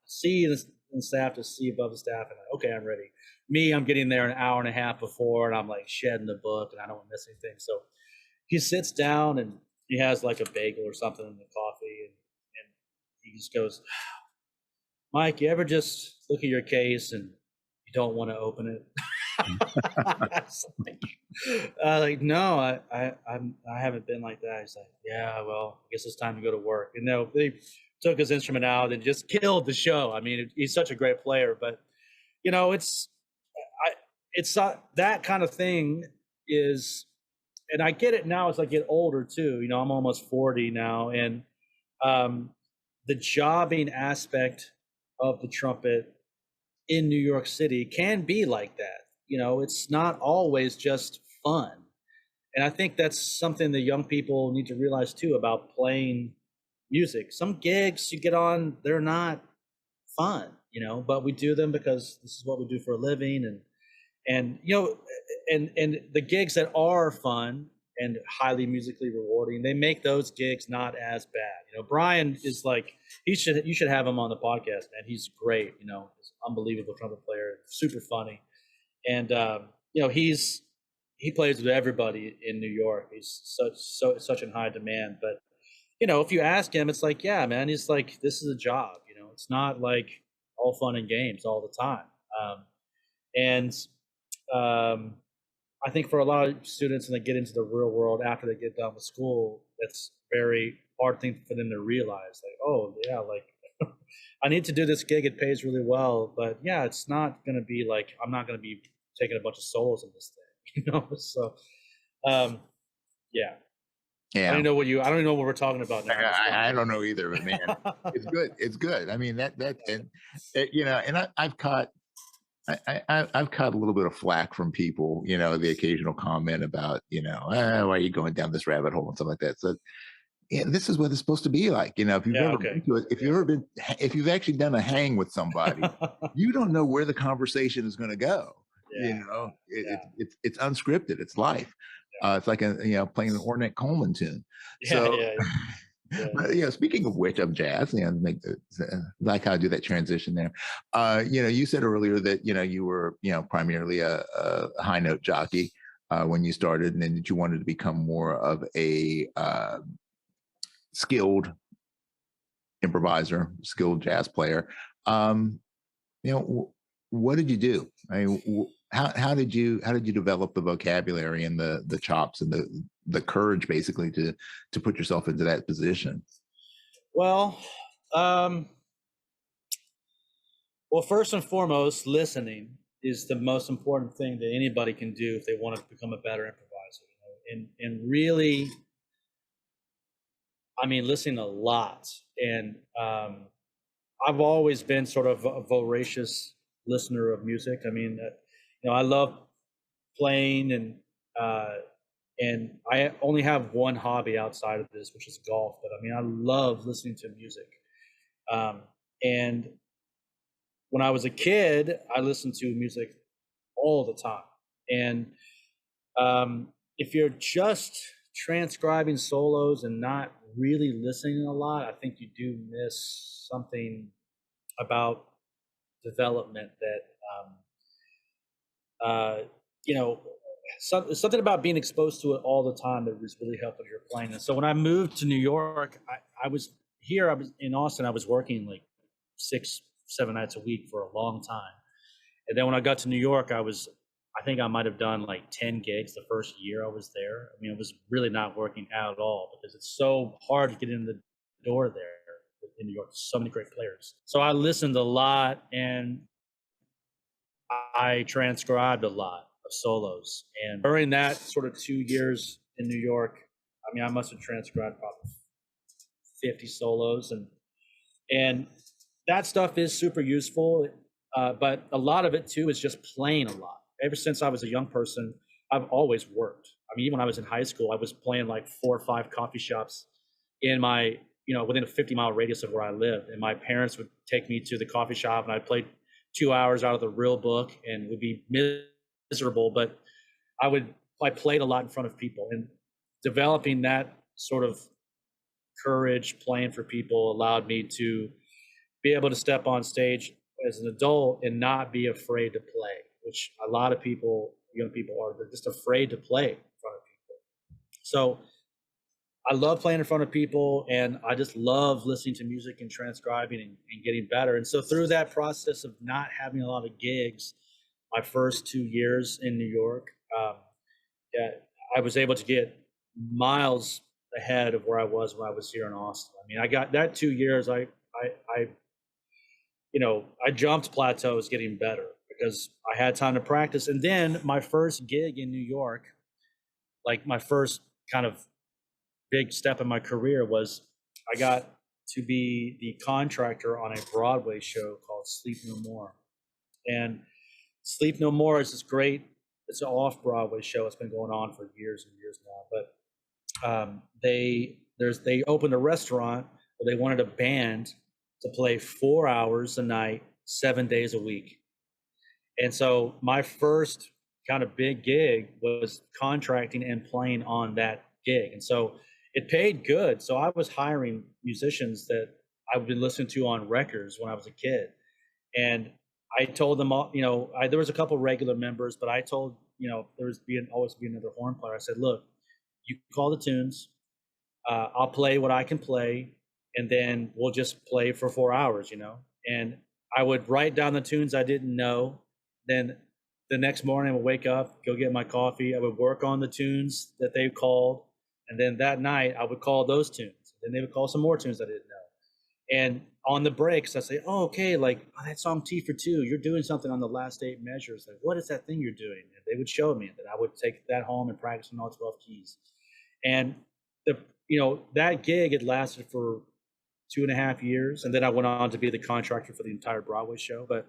Speaker 1: C in the staff to C above the staff, and like, okay, I'm ready. Me, I'm getting there an hour and a half before, and I'm like shedding the book, and I don't want to miss anything. So he sits down and he has like a bagel or something in the coffee, and he just goes, Mike, you ever just look at your case and you don't want to open it? Like, no, I haven't been like that. He's like, yeah, well, I guess it's time to go to work. And they took his instrument out and just killed the show. I mean, he's such a great player, but it's that kind of thing is, and I get it now as I get older too. You know, I'm almost 40 now, and the jobbing aspect of the trumpet in New York City can be like that. You know, it's not always just fun. And I think that's something that young people need to realize too about playing music. Some gigs you get on, they're not fun, you know, but we do them because this is what we do for a living. And you know, and the gigs that are fun and highly musically rewarding, they make those gigs not as bad. You know, Bryan is like, you should have him on the podcast, man. He's great, you know, he's an unbelievable trumpet player, super funny. And you know, he plays with everybody in New York. He's such in high demand. But you know, if you ask him, it's like, yeah, man, he's like, this is a job. You know, it's not like all fun and games all the time. And I think for a lot of students, when they get into the real world after they get done with school, that's very hard thing for them to realize. Like, oh yeah, like I need to do this gig. It pays really well, but yeah, it's not going to be like, I'm not going to be taking a bunch of solos in this thing, you know? So, yeah.
Speaker 2: Yeah.
Speaker 1: I don't know what we're talking about now.
Speaker 2: I don't know either, but man, it's good. It's good. I mean, you know, and I've caught a little bit of flack from people, you know, the occasional comment about, you know, why are you going down this rabbit hole and stuff like that. So, yeah, this is what it's supposed to be like. You know, if you've ever been to it, if you've actually done a hang with somebody, you don't know where the conversation is going to go. Yeah. You know, it's unscripted. It's life. It's like playing an Ornette Coleman tune. But, you know, speaking of which, of jazz, you know, like how I do that transition there. You know, you said earlier that, you know, you were, you know, primarily a high note jockey when you started, and then that you wanted to become more of a skilled improviser, skilled jazz player. You know, what did you do? I mean, how did you develop the vocabulary and the chops and the courage basically to put yourself into that position?
Speaker 1: Well, first and foremost, listening is the most important thing that anybody can do if they want to become a better improviser. You know? And really, I mean, listening a lot. And I've always been sort of a voracious listener of music. I mean, you know, I love playing, and I only have one hobby outside of this, which is golf. But I mean, I love listening to music. And when I was a kid, I listened to music all the time. And if you're just transcribing solos and not really listening a lot, I think you do miss something about development that, you know, something about being exposed to it all the time that was really helpful to your playing. And so when I moved to New York, I was in Austin, I was working like 6-7 nights a week for a long time. And then when I got to New York, I think I might have done like 10 gigs the first year I was there. I mean, it was really not working out at all because it's so hard to get in the door there in New York. There's so many great players. So I listened a lot, and I transcribed a lot of solos. And during that sort of 2 years in New York, I mean, I must have transcribed probably 50 solos. And that stuff is super useful. But a lot of it too is just playing a lot. Ever since I was a young person, I've always worked. I mean, even when I was in high school, I was playing like 4 or 5 coffee shops in my, you know, within a 50-mile radius of where I lived. And my parents would take me to the coffee shop, and I'd play 2 hours out of the real book and would be miserable. But I played a lot in front of people, and developing that sort of courage playing for people allowed me to be able to step on stage as an adult and not be afraid to play, which a lot of people, young people are. They're just afraid to play in front of people. So I love playing in front of people, and I just love listening to music and transcribing and getting better. And so through that process of not having a lot of gigs, my first 2 years in New York, I was able to get miles ahead of where I was when I was here in Austin. I mean, I got that 2 years, I jumped plateaus getting better because I had time to practice. And then my first gig in New York, like my first kind of big step in my career, was I got to be the contractor on a Broadway show called Sleep No More. And Sleep No More is this great, it's an off-Broadway show. It's been going on for years and years now. But they opened a restaurant where they wanted a band to play 4 hours a night, 7 days a week. And so my first kind of big gig was contracting and playing on that gig. And so it paid good. So I was hiring musicians that I've been listening to on records when I was a kid. And I told them all, there was a couple regular members, but I told, there was always be another horn player. I said, look, you call the tunes, I'll play what I can play, and then we'll just play for 4 hours, And I would write down the tunes I didn't know. Then the next morning I would wake up, go get my coffee. I would work on the tunes that they called. And then that night I would call those tunes. Then they would call some more tunes I didn't know. And on the breaks, I say, oh, okay, that song T for Two, you're doing something on the last 8 measures. Like, what is that thing you're doing? And they would show me that I would take that home and practice on all 12 keys. And that gig had lasted for 2.5 years. And then I went on to be the contractor for the entire Broadway show. But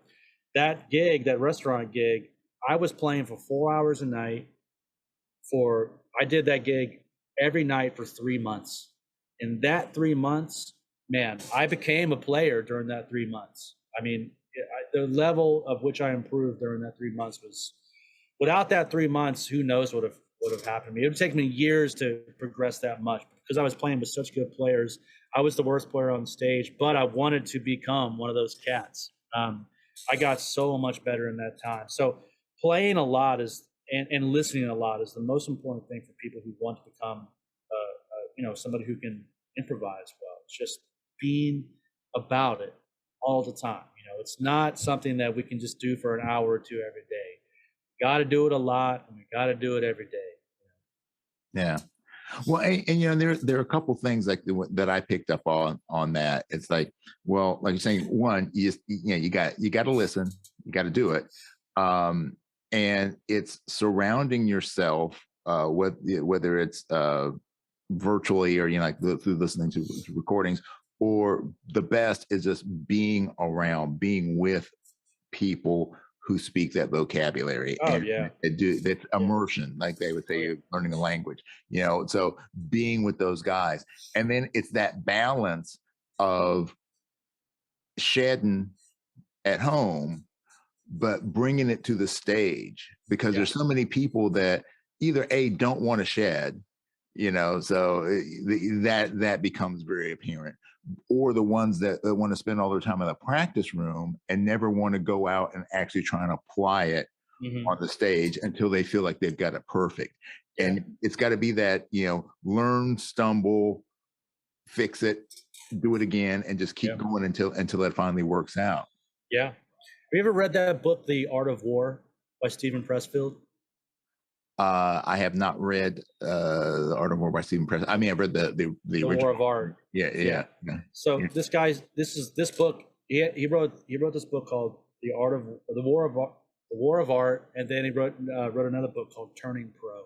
Speaker 1: that gig, that restaurant gig, I was playing for 4 hours a night I did that gig every night for 3 months. In that 3 months, man, I became a player during that 3 months. I mean, the level of which I improved during that 3 months was, without that 3 months, who knows what would have happened to me. It would take me years to progress that much, because I was playing with such good players. I was the worst player on stage, but I wanted to become one of those cats. I got so much better in that time. So playing a lot and listening a lot is the most important thing for people who want to become, somebody who can improvise well. It's just being about it all the time. It's not something that we can just do for an hour or two every day. We got to do it a lot, and we got to do it every day.
Speaker 2: Yeah. Well, and there are a couple things that I picked up on that. It's like, well, like you're saying, one, you got to listen, you got to do it, and it's surrounding yourself, whether it's virtually or through listening to recordings, or the best is just being around, being with people who speak that vocabulary.
Speaker 1: Oh,
Speaker 2: and
Speaker 1: yeah.
Speaker 2: do that immersion, like they would say, learning a language, so being with those guys. And then it's that balance of shedding at home, but bringing it to the stage, because there's so many people that either don't want to shed, so that becomes very apparent, or the ones that want to spend all their time in the practice room and never want to go out and actually try and apply it on the stage until they feel like they've got it perfect. Yeah. And it's got to be that, learn, stumble, fix it, do it again, and just keep going until it finally works out.
Speaker 1: Yeah. Have you ever read that book, The Art of War, by Stephen Pressfield?
Speaker 2: I have not read The Art of War by Stephen Pressfield. I mean, I've read the original
Speaker 1: War of Art.
Speaker 2: Yeah.
Speaker 1: So this book. He wrote this book called The War of Art, and then he wrote another book called Turning Pro.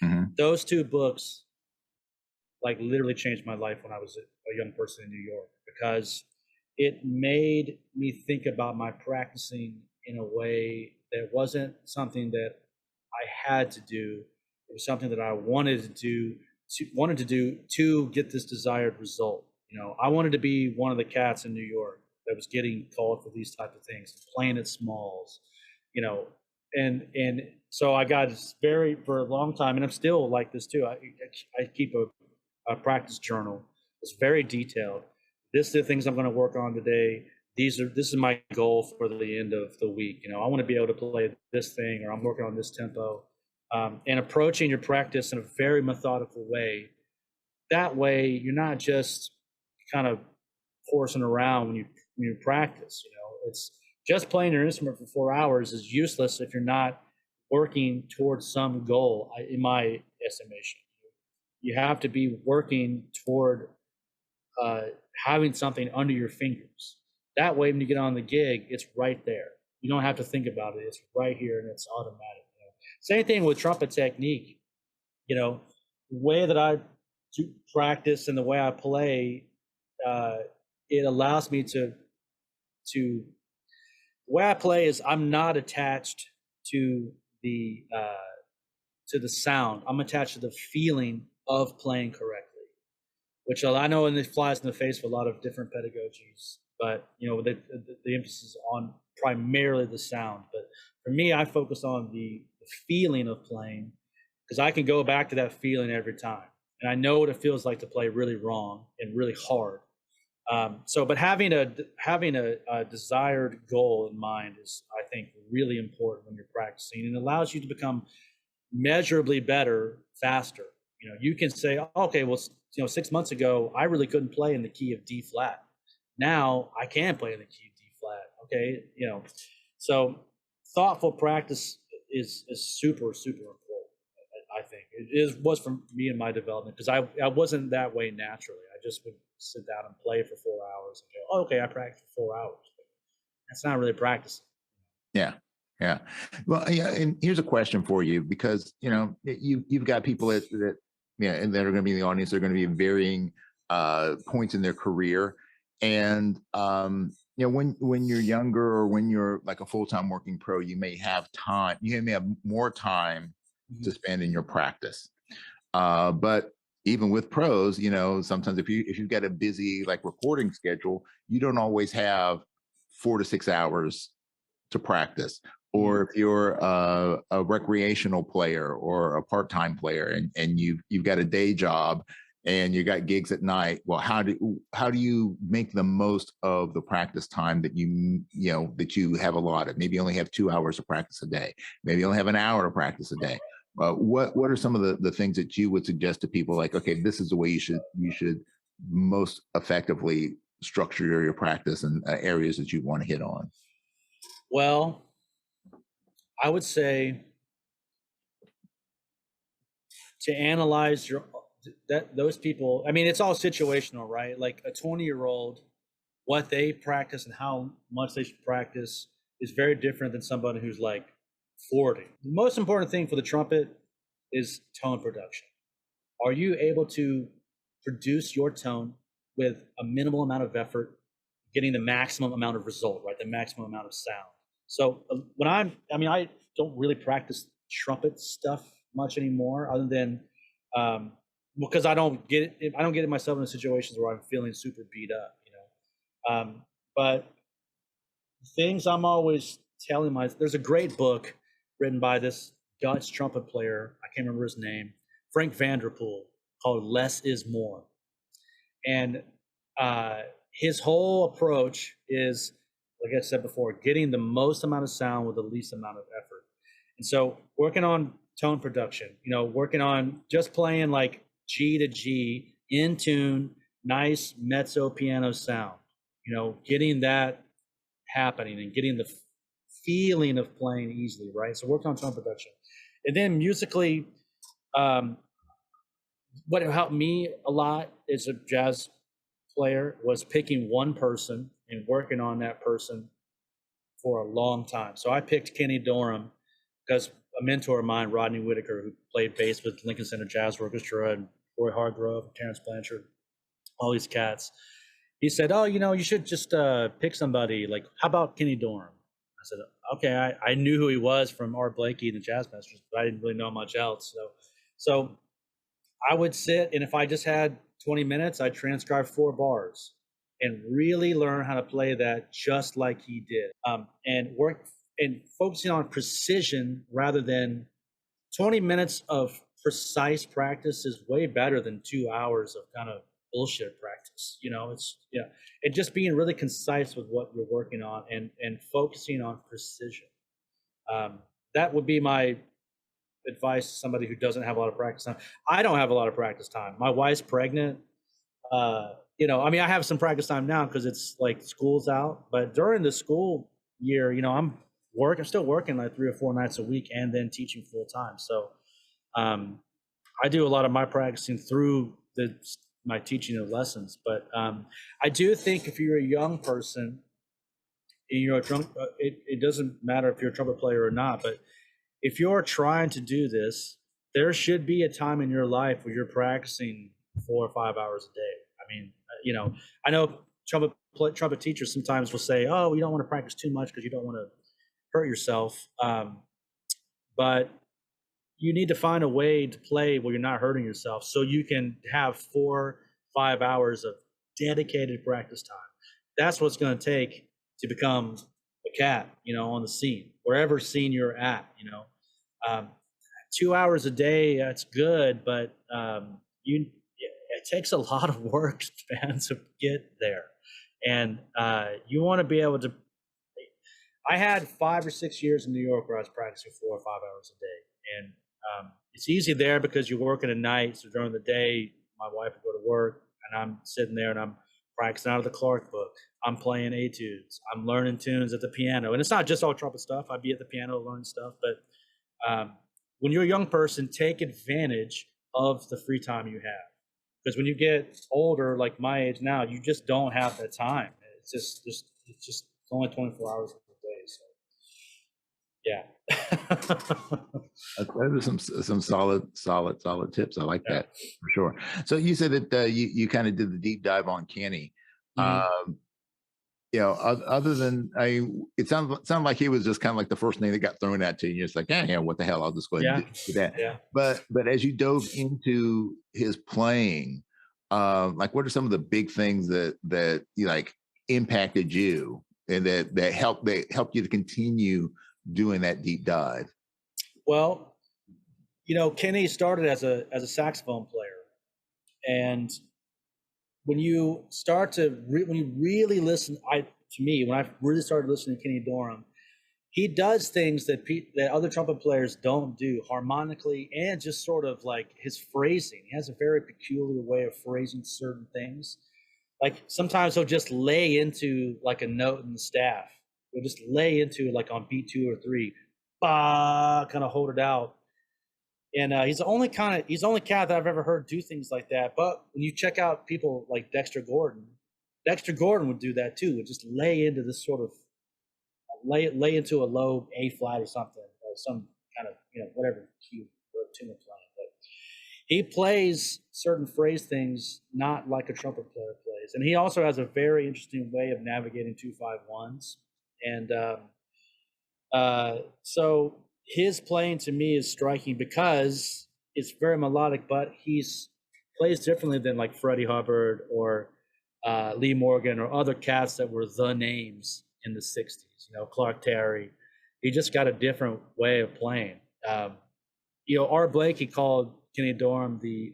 Speaker 1: Mm-hmm. Those two books, literally changed my life when I was a young person in New York, because it made me think about my practicing in a way that wasn't something that I had to do. It was something that I wanted to do to get this desired result. I wanted to be one of the cats in New York that was getting called for these type of things, playing at Smalls, and so I got for a long time, and I'm still like this too. I keep a practice journal. It's very detailed. This is the things I'm going to work on today. This is my goal for the end of the week. I want to be able to play this thing, or I'm working on this tempo, and approaching your practice in a very methodical way. That way, you're not just kind of horsing around when you practice. It's just playing your instrument for 4 hours is useless if you're not working towards some goal, in my estimation. You have to be working toward having something under your fingers. That way, when you get on the gig, it's right there. You don't have to think about it. It's right here and it's automatic. Same thing with trumpet technique. The way that I do practice and the way I play, it allows me to the way I play is I'm not attached to the sound. I'm attached to the feeling of playing correctly, which I know it flies in the face for a lot of different pedagogies, but the emphasis is on primarily the sound. But for me, I focus on the feeling of playing, because I can go back to that feeling every time, and I know what it feels like to play really wrong and really hard. But having a desired goal in mind is, I think, really important when you're practicing, and allows you to become measurably better faster. You can say, okay, well, 6 months ago, I really couldn't play in the key of D flat. Now I can play in the key of D flat. Okay. So thoughtful practice is super, super important. I think was for me in my development, because I wasn't that way naturally. I just would sit down and play for 4 hours and go, oh, okay, I practiced for 4 hours. That's not really practicing.
Speaker 2: Yeah. Yeah. Well, yeah. And here's a question for you, because, you've got people that and that are going to be in the audience. They're going to be in varying points in their career. And, when you're younger, or when you're like a full-time working pro, you may have time, you may have more time to spend in your practice. But even with pros, sometimes if you've got a busy like recording schedule, you don't always have 4 to 6 hours to practice. Or if you're a recreational player or a part-time player, and you've got a day job and you got gigs at night, well, how do you make the most of the practice time that you have allotted? Maybe you only have 2 hours of practice a day. Maybe you only have an hour to practice a day. What are some of the things that you would suggest to people, like, okay, this is the way you should most effectively structure your practice and areas that you want to hit on?
Speaker 1: Well, I would say to analyze those people. I mean, it's all situational, right? Like a 20-year-old, what they practice and how much they should practice is very different than somebody who's like 40. The most important thing for the trumpet is tone production. Are you able to produce your tone with a minimal amount of effort, getting the maximum amount of result, right? The maximum amount of sound. So I don't really practice trumpet stuff much anymore, other than because I don't get myself in situations where I'm feeling super beat up, but things I'm always telling there's a great book written by this Dutch trumpet player, I can't remember his name, Frank Vanderpool, called Less is More. And his whole approach is, like I said before, getting the most amount of sound with the least amount of effort. And so working on tone production, working on just playing like G to G in tune, nice mezzo piano sound, getting that happening and getting the feeling of playing easily, right? So working on tone production. And then musically, what helped me a lot as a jazz player was picking one person and working on that person for a long time. So I picked Kenny Dorham because a mentor of mine, Rodney Whitaker, who played bass with Lincoln Center Jazz Orchestra, and Roy Hargrove, and Terrence Blanchard, all these cats. He said, oh, you should just pick somebody. Like, how about Kenny Dorham? I said, okay. I knew who he was from Art Blakey and the Jazz Masters, but I didn't really know much else. So I would sit, and if I just had 20 minutes, I'd transcribe 4 bars and really learn how to play that just like he did, and work and focusing on precision rather than 20 minutes of precise practice is way better than 2 hours of kind of bullshit practice. And just being really concise with what you're working on and focusing on precision. That would be my advice to somebody who doesn't have a lot of practice time. I don't have a lot of practice time. My wife's pregnant. I have some practice time now because it's like school's out, but during the school year, I'm still working like 3 or 4 nights a week and then teaching full time. So I do a lot of my practicing through my teaching of lessons. But I do think if you're a young person you're a it doesn't matter if you're a trumpet player or not, but if you're trying to do this, there should be a time in your life where you're practicing 4 or 5 hours a day. I mean, I know trumpet teachers sometimes will say, "Oh, you don't want to practice too much because you don't want to hurt yourself." But you need to find a way to play where you're not hurting yourself, so you can have 4, 5 hours of dedicated practice time. That's what's going to take to become a cat, on the scene, wherever scene you're at. 2 hours a day, that's good, but it takes a lot of work, man, to get there. And you want to be able to. I had 5 or 6 years in New York where I was practicing 4 or 5 hours a day, and it's easy there because you're working at night. So during the day, my wife would go to work, and I'm sitting there and I'm practicing out of the Clark book. I'm playing etudes. I'm learning tunes at the piano, and it's not just all trumpet stuff. I'd be at the piano learning stuff, but when you're a young person, take advantage of the free time you have, because when you get older, like my age now, you just don't have that time. It's just only 24 hours a day. So yeah.
Speaker 2: Those are some solid tips. I like that for sure. So you said that you kind of did the deep dive on Kenny.
Speaker 1: Mm-hmm.
Speaker 2: Other than it sounded like he was just kind of like the first name that got thrown at you. And you're just like, yeah, what the hell? I'll just go ahead and do that.
Speaker 1: Yeah.
Speaker 2: But as you dove into his playing, like what are some of the big things that you like impacted you and that helped you to continue doing that deep dive?
Speaker 1: Well, Kenny started as a saxophone player, and when you start to when you really listen, when I really started listening to Kenny Dorham, he does things that other trumpet players don't do harmonically, and just sort of like his phrasing. He has a very peculiar way of phrasing certain things. Like sometimes he'll just lay into like a note in the staff. He'll just lay into like on beat 2 or 3, kind of hold it out. And he's the only cat that I've ever heard do things like that. But when you check out people like Dexter Gordon would do that too. Would just lay into this sort of lay into a low A flat or something, or some kind of whatever key or tune we're playing. But he plays certain phrase things not like a trumpet player plays, and he also has a very interesting way of navigating 2-5-1s, and so his playing to me is striking because it's very melodic, but he's plays differently than like Freddie Hubbard or Lee Morgan or other cats that were the names in the 60s. Clark Terry. He just got a different way of playing. Art Blakey called Kenny Dorham the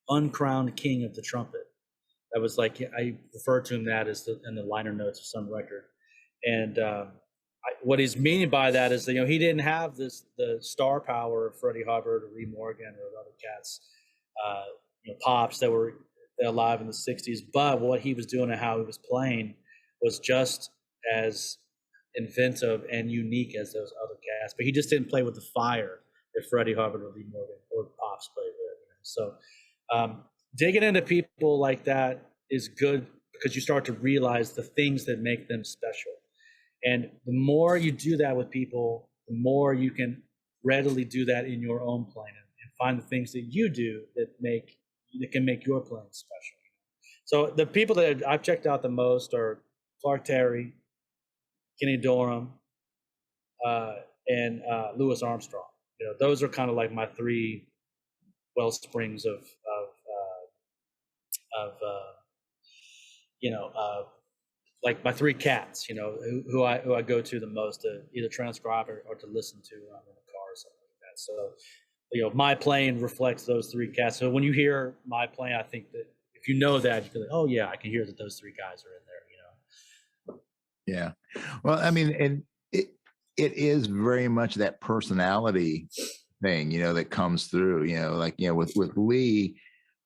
Speaker 1: uncrowned king of the trumpet. That was like, I refer to him that as in the liner notes of some record. And what he's meaning by that is that he didn't have the star power of Freddie Hubbard or Lee Morgan or other cats, pops that were alive in the 60s. But what he was doing and how he was playing was just as inventive and unique as those other cats. But he just didn't play with the fire that Freddie Hubbard or Lee Morgan or pops played with. So digging into people like that is good because you start to realize the things that make them special. And the more you do that with people, the more you can readily do that in your own playing and find the things that you do that can make your playing special. So the people that I've checked out the most are Clark Terry, Kenny Dorham, and Louis Armstrong. Those are kind of like my 3 well springs of like my 3 cats, who I go to the most to either transcribe or to listen to when I'm in the car or something like that. So, my playing reflects those 3 cats. So when you hear my playing, I think that if you know that, you can like, oh yeah, I can hear that those 3 guys are in there.
Speaker 2: Yeah. Well, I mean, and it is very much that personality thing, that comes through, with Lee,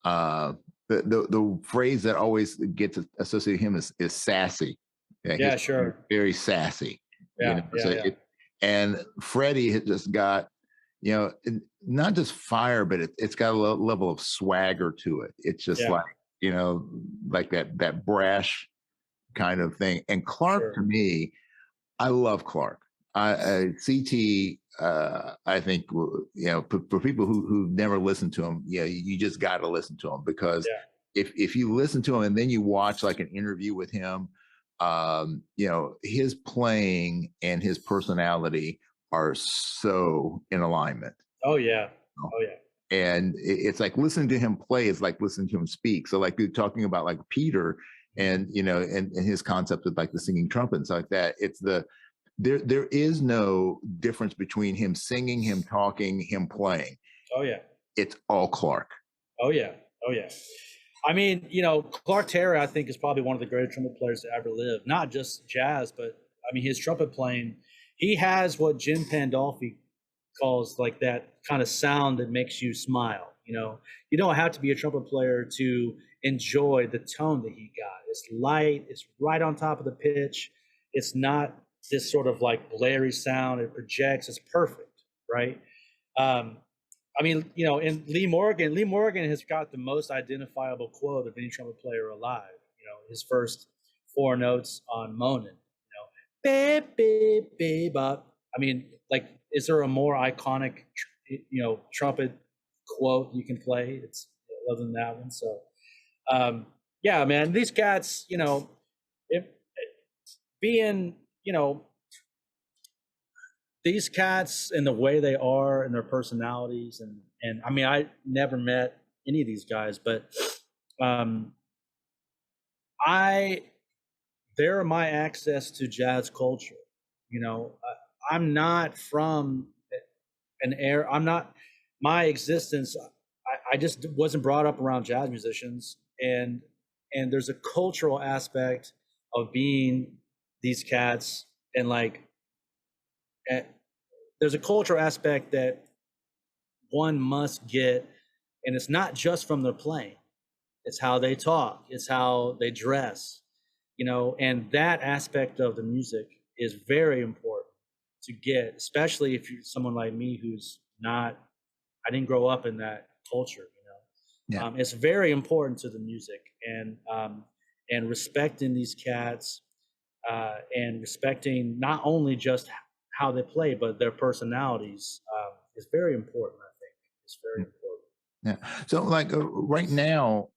Speaker 2: the phrase that always gets associated with him is sassy.
Speaker 1: Yeah, sure.
Speaker 2: Very sassy.
Speaker 1: Yeah.
Speaker 2: And Freddie has just got, not just fire, but it's got a level of swagger to it. It's just like, like that brash kind of thing. And Clark, to me, I love Clark. CT, I think, for people who never listened to him, you just got to listen to him, because if you listen to him and then you watch like an interview with him, his playing and his personality are so in alignment.
Speaker 1: Oh yeah. Oh yeah.
Speaker 2: And it's like listening to him play is like listening to him speak. So like you're talking about like Peter and, and his concept of like the singing trumpet and stuff like that. It's there is no difference between him singing, him talking, him playing.
Speaker 1: Oh yeah.
Speaker 2: It's all Clark.
Speaker 1: Oh yeah. Oh yeah. I mean, Clark Terry, I think, is probably one of the greatest trumpet players to ever live. Not just jazz, but I mean, his trumpet playing, he has what Jim Pandolfi calls like that kind of sound that makes you smile. You don't have to be a trumpet player to enjoy the tone that he got. It's light, it's right on top of the pitch. It's not this sort of like blary sound. It projects, it's perfect, right? I mean, and Lee Morgan has got the most identifiable quote of any trumpet player alive. His first 4 notes on Moanin', beep, beep, beep, up. I mean, like, is there a more iconic, trumpet quote you can play? It's other than that one. So, yeah, man, these cats, these cats and the way they are and their personalities, and I mean, I never met any of these guys, but they're my access to jazz culture. I'm not from my existence. I just wasn't brought up around jazz musicians, and there's a cultural aspect of being these cats, and like, there's a cultural aspect that one must get, and it's not just from their playing. It's how they talk. It's how they dress, and that aspect of the music is very important to get, especially if you're someone like me who's not, I didn't grow up in that culture,
Speaker 2: Yeah.
Speaker 1: It's very important to the music, and respecting these cats, and respecting not only just how they play, but their personalities, is very important. I think it's very important.
Speaker 2: Yeah. So like right now,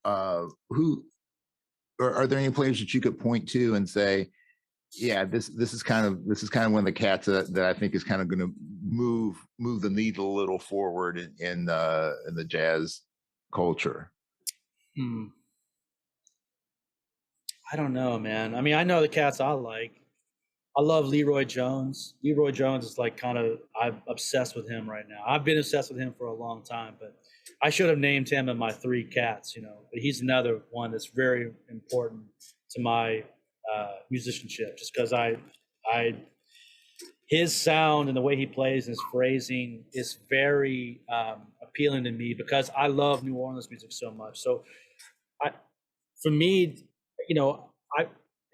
Speaker 2: who are there any players that you could point to and say, yeah, this is kind of one of the cats that I think is kind of going to move the needle a little forward in the jazz culture?
Speaker 1: I don't know, man. I mean, I know the cats I like. I love Leroy Jones. Leroy Jones is like I'm obsessed with him right now. I've been obsessed with him for a long time, but I should have named him in my 3 cats, but he's another one that's very important to my musicianship, just because his sound and the way he plays and his phrasing is very appealing to me, because I love New Orleans music so much. So for me,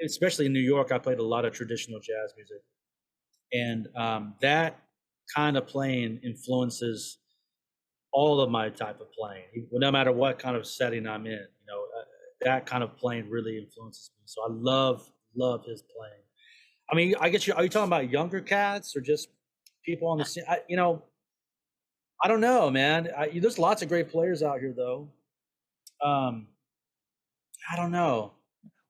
Speaker 1: especially in New York, I played a lot of traditional jazz music, and that kind of playing influences all of my type of playing, no matter what kind of setting I'm in. That kind of playing really influences me. So I love his playing. I mean, I guess are you talking about younger cats or just people on the scene? I don't know, man. There's lots of great players out here, though. I don't know.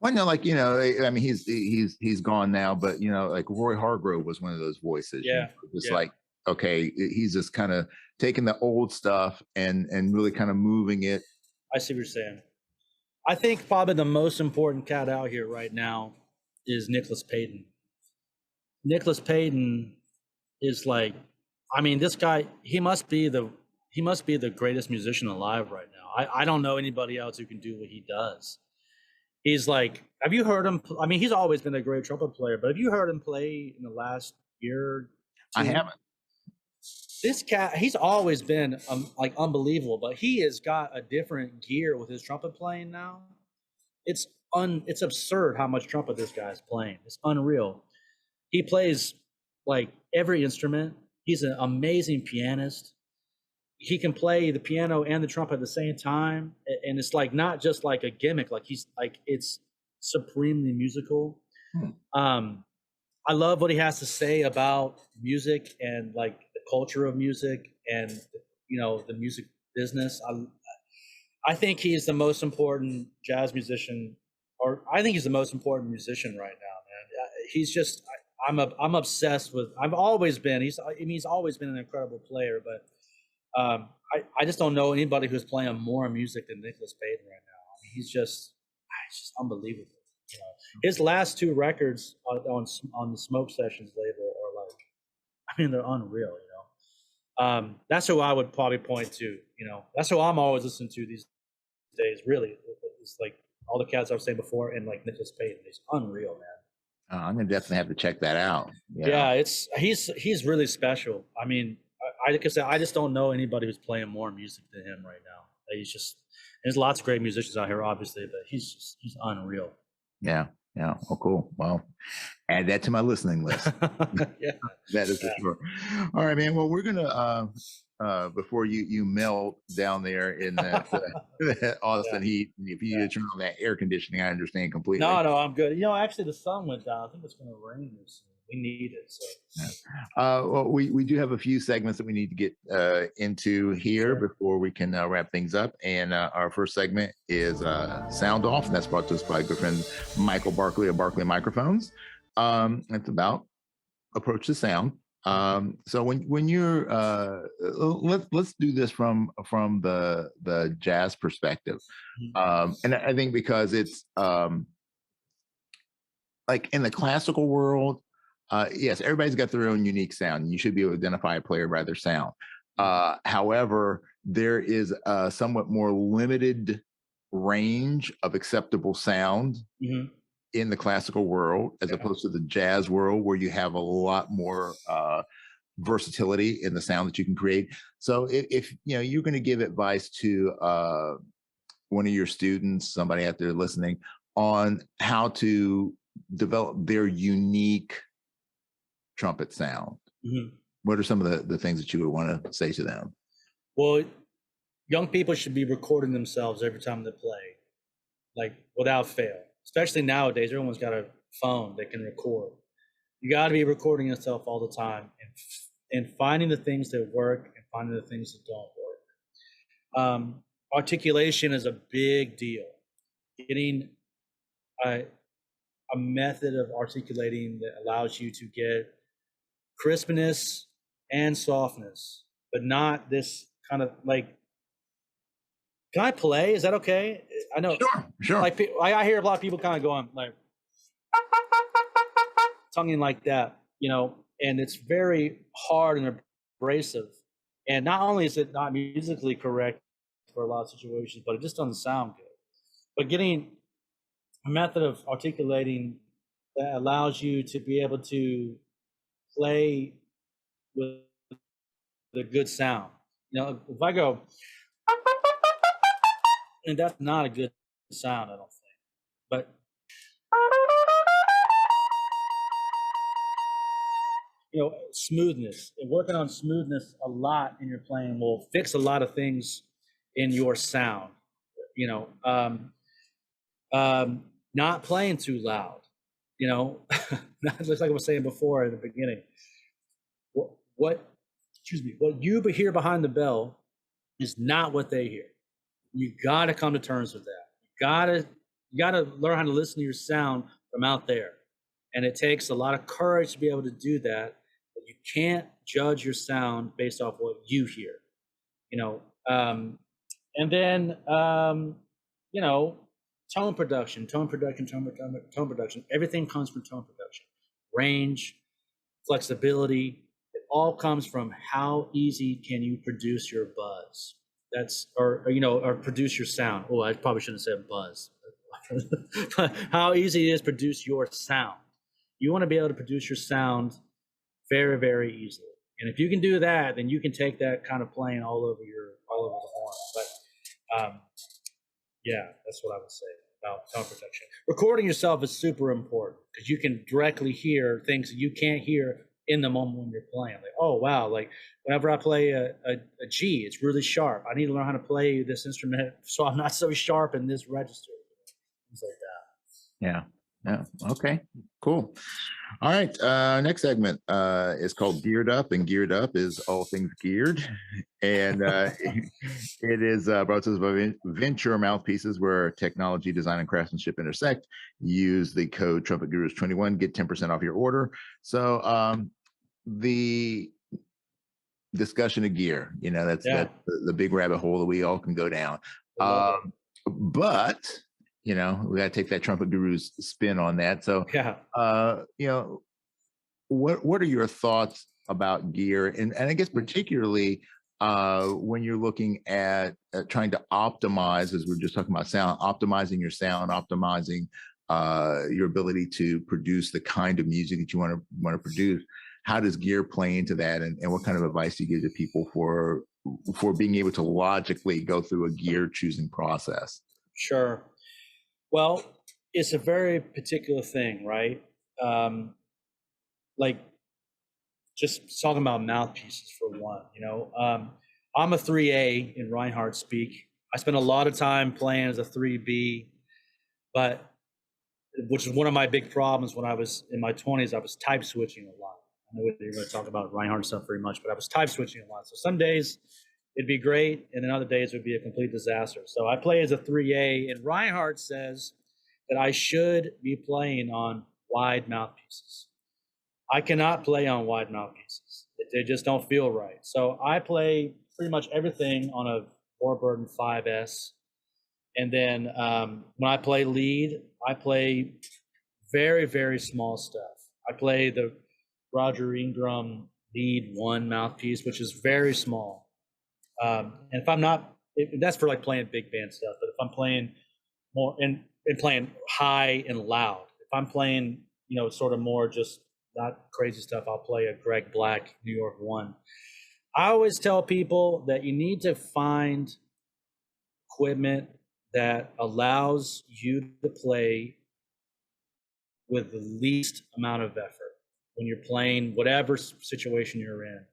Speaker 2: Well, no, like, I mean, he's gone now, but like Roy Hargrove was one of those voices.
Speaker 1: Yeah.
Speaker 2: Just like, okay, he's just kind of taking the old stuff and really kind of moving it.
Speaker 1: I see what you're saying. I think probably the most important cat out here right now is Nicholas Payton. Nicholas Payton is like, I mean, this guy, he must be the greatest musician alive right now. I don't know anybody else who can do what he does. He's like, have you heard him? I mean, he's always been a great trumpet player, but have you heard him play in the last year?
Speaker 2: I haven't.
Speaker 1: This cat, he's always been like unbelievable, but he has got a different gear with his trumpet playing now. It's absurd how much trumpet this guy's playing. It's unreal. He plays like every instrument. He's an amazing pianist. He can play the piano and the trumpet at the same time, and it's like not just like a gimmick. Like he's like, it's supremely musical.
Speaker 2: Hmm.
Speaker 1: I love what he has to say about music and like the culture of music and the music business. I think he's the most important jazz musician, or I think he's the most important musician right now, man. He's just I'm obsessed with. I've always been. He's always been an incredible player, but I just don't know anybody who's playing more music than Nicholas Payton right now. I mean, he's just unbelievable. His last two records on the Smoke Sessions label are like, I mean, they're unreal. That's who I would probably point to. That's who I'm always listening to these days. Really, it's like all the cats I was saying before, and like Nicholas Payton. He's unreal, man.
Speaker 2: I'm gonna definitely have to check that out.
Speaker 1: Yeah, he's really special. I mean, like I said, I just don't know anybody who's playing more music than him right now. There's lots of great musicians out here, obviously, but he's unreal.
Speaker 2: Yeah. Oh, cool. Well, add that to my listening list.
Speaker 1: Yeah,
Speaker 2: that is for sure. All right, man. Well, we're gonna before you melt down there in that Austin heat, if you need to turn on that air conditioning, I understand completely.
Speaker 1: No, I'm good. Actually, the sun went down. I think it's going to rain this soon. We need it. So.
Speaker 2: Well, we do have a few segments that we need to get into here before we can wrap things up. And our first segment is Sound Off, and that's brought to us by good friend Michael Barkley of Barkley Microphones. It's about approach to sound. So when you're let's do this from the jazz perspective, and I think because it's like in the classical world, yes, everybody's got their own unique sound. You should be able to identify a player by their sound. However, there is a somewhat more limited range of acceptable sound in the classical world, as opposed to the jazz world, where you have a lot more versatility in the sound that you can create. So if you're going to give advice to one of your students, somebody out there listening, on how to develop their unique trumpet sound, what are some of the things that you would want to say to them?
Speaker 1: Well, young people should be recording themselves every time they play, like without fail. Especially nowadays, everyone's got a phone they can record. You got to be recording yourself all the time and finding the things that work and finding the things that don't work. Articulation is a big deal. Getting a method of articulating that allows you to get crispness and softness, but not this kind of like, can I play? Is that okay? I know.
Speaker 2: Sure.
Speaker 1: Like I hear a lot of people kind of going like tonguing like that, and it's very hard and abrasive. And not only is it not musically correct for a lot of situations, but it just doesn't sound good. But getting a method of articulating that allows you to be able to play with a good sound. If I go, and that's not a good sound, I don't think. But smoothness, and working on smoothness a lot in your playing will fix a lot of things in your sound. Not playing too loud. Just like I was saying before at the beginning. What you hear behind the bell is not what they hear. You got to come to terms with that. You got to learn how to listen to your sound from out there. And it takes a lot of courage to be able to do that. But you can't judge your sound based off what you hear. And then tone production. Everything comes from tone production. Range, flexibility. It all comes from how easy can you produce your buzz. Or produce your sound. Oh, I probably shouldn't have said buzz. But how easy it is to produce your sound. You want to be able to produce your sound very, very easily. And if you can do that, then you can take that kind of playing all over the horn. But yeah, that's what I would say about tone production. Recording yourself is super important because you can directly hear things that you can't hear in the moment when you're playing. Like, oh wow, like whenever I play a G, it's really sharp. I need to learn how to play this instrument so I'm not so sharp in this register. Things like
Speaker 2: Yeah. Yeah. Okay. Cool. All right. Next segment is called Geared Up, and Geared Up is all things geared. And it is brought to us by Venture Mouthpieces, where technology, design, and craftsmanship intersect. Use the code Trumpet Gurus 21, get 10% off your order. So the discussion of gear, that's the big rabbit hole that we all can go down. But we got to take that Trumpet Gurus spin on that. So, what are your thoughts about gear? And I guess particularly when you're looking at trying to optimize, as we're just talking about sound, optimizing your sound, optimizing your ability to produce the kind of music that you want to produce. How does gear play into that? And what kind of advice do you give to people for being able to logically go through a gear choosing process?
Speaker 1: Sure. Well, it's a very particular thing, right? Like just talking about mouthpieces for one, I'm a 3A in Reinhardt speak. I spent a lot of time playing as a 3B, but which is one of my big problems when I was in my 20s. I was type switching a lot. I know we didn't really talk about Reinhardt stuff very much, but I was type switching a lot. So some days it'd be great, and then other days it would be a complete disaster. So I play as a 3A, and Reinhardt says that I should be playing on wide mouthpieces. I cannot play on wide mouthpieces. They just don't feel right. So I play pretty much everything on a Warburton 5S. And then when I play lead, I play very, very small stuff. I play the Roger Ingram lead 1 mouthpiece, which is very small. And if I'm not, that's for like playing big band stuff. But if I'm playing more and playing high and loud, if I'm playing, sort of more just not crazy stuff, I'll play a Greg Black New York 1. I always tell people that you need to find equipment that allows you to play with the least amount of effort when you're playing whatever situation you're in.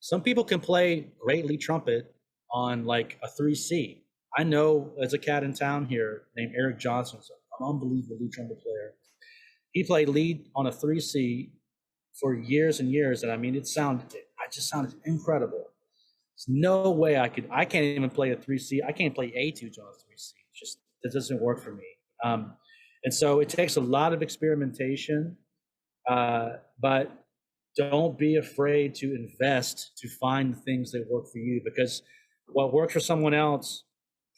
Speaker 1: Some people can play great lead trumpet on like a 3C. I know there's a cat in town here named Eric Johnson, an unbelievable lead trumpet player. He played lead on a 3C for years and years, and I mean, I just sounded incredible. There's no way I can't even play a 3C. I can't play etudes on a 3C. It doesn't work for me. And so it takes a lot of experimentation, but don't be afraid to invest to find things that work for you, because what works for someone else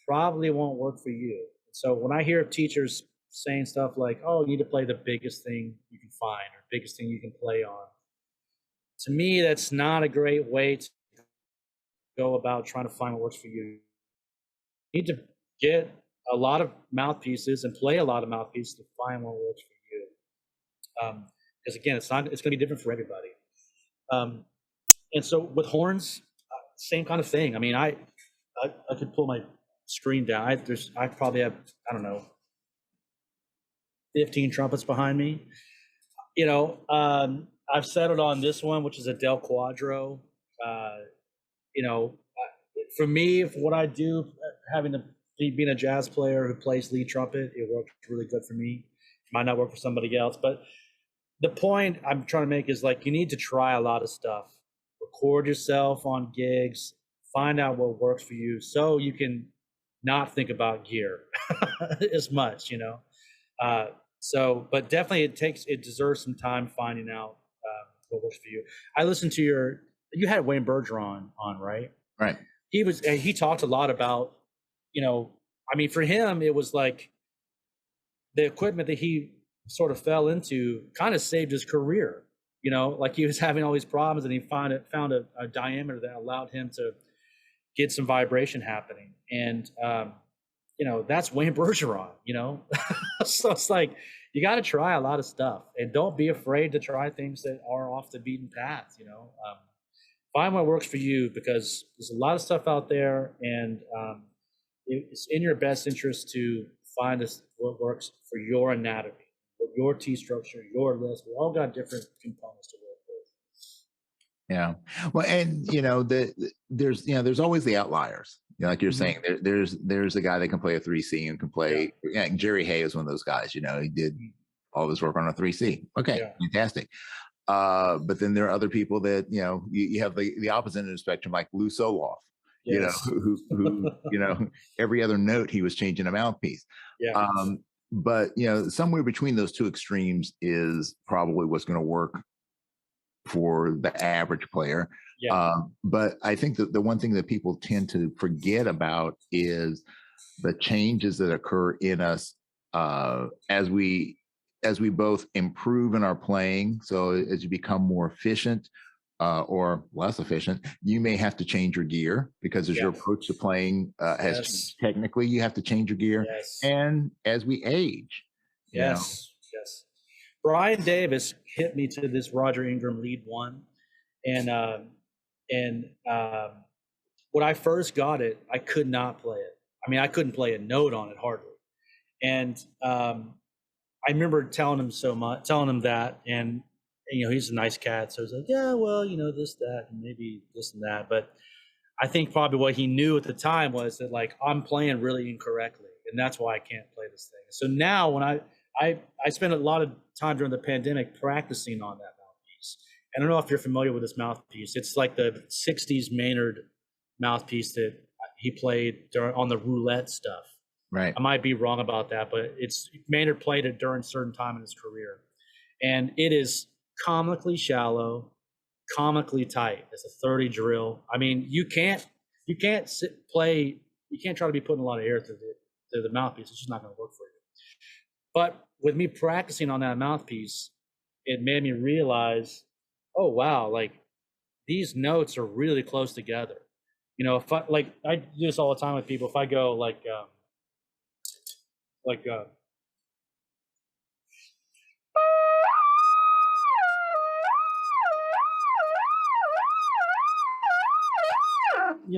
Speaker 1: probably won't work for you. So when I hear teachers saying stuff like, oh, you need to play the biggest thing you can find or biggest thing you can play on, to me, that's not a great way to go about trying to find what works for you. You need to get a lot of mouthpieces and play a lot of mouthpieces to find what works for you. Because again, it's going to be different for everybody. And so with horns, same kind of thing. I mean, I could pull my screen down. I probably have, I don't know, 15 trumpets behind me. I've settled on this one, which is a Del Quadro. For me, for what I do, being a jazz player who plays lead trumpet, it works really good for me. It might not work for somebody else, but the point I'm trying to make is like, you need to try a lot of stuff. Record yourself on gigs, find out what works for you, so you can not think about gear as much, but definitely it deserves some time finding out what works for you. I listened to you had Wayne Bergeron on, right?
Speaker 2: Right.
Speaker 1: He talked a lot about, for him, it was like the equipment that he sort of fell into kind of saved his career. Like he was having all these problems, and he found a diameter that allowed him to get some vibration happening. And, that's Wayne Bergeron, So it's like, you got to try a lot of stuff, and don't be afraid to try things that are off the beaten path, find what works for you, because there's a lot of stuff out there, and it's in your best interest to find what works for your anatomy, for your T structure, your list. We all got different components to work with.
Speaker 2: Yeah. Well, and there's always the outliers. Like you're saying, there's a guy that can play a 3C and can play. Yeah, Jerry Hay is one of those guys. He did all his work on a 3C. Okay, fantastic. But then there are other people that you have the opposite end of the spectrum, like Lou Soloff. Who every other note he was changing a mouthpiece.
Speaker 1: Yeah.
Speaker 2: But somewhere between those two extremes is probably what's going to work for the average player. But I think that the one thing that people tend to forget about is the changes that occur in us as we both improve in our playing. So as you become more efficient or less efficient, you may have to change your gear because as your approach to playing has changed technically, you have to change your gear. And as we age,
Speaker 1: Yes. Bryan Davis hit me to this Roger Ingram lead one, and when I first got it, I could not play it. I mean, I couldn't play a note on it hardly. And I remember telling him that, and he's a nice cat, so he's like, yeah, well, this, that, and maybe this and that. But I think probably what he knew at the time was that, like, I'm playing really incorrectly, and that's why I can't play this thing. So now when I spent a lot of time during the pandemic practicing on that mouthpiece. I don't know if you're familiar with this mouthpiece. It's like the 60s Maynard mouthpiece that he played on the roulette stuff.
Speaker 2: Right.
Speaker 1: I might be wrong about that, but Maynard played it during a certain time in his career. And it is comically shallow, comically tight. It's a 30 drill. I mean, you can't try to be putting a lot of air through the mouthpiece. It's just not going to work for you. But with me practicing on that mouthpiece, it made me realize, oh wow, like these notes are really close together. If I do this all the time with people. If I go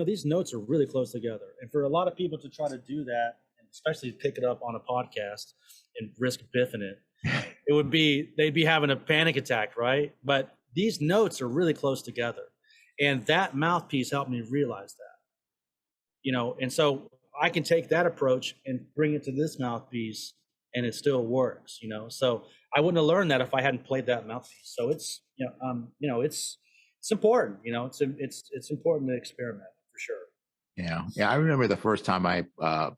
Speaker 1: these notes are really close together. And for a lot of people to try to do that, and especially pick it up on a podcast and risk biffing it, they'd be having a panic attack, right? But these notes are really close together. And that mouthpiece helped me realize that. And so I can take that approach and bring it to this mouthpiece and it still works, So I wouldn't have learned that if I hadn't played that mouthpiece. So it's it's important, it's important to experiment for sure.
Speaker 2: Yeah. I remember the first time I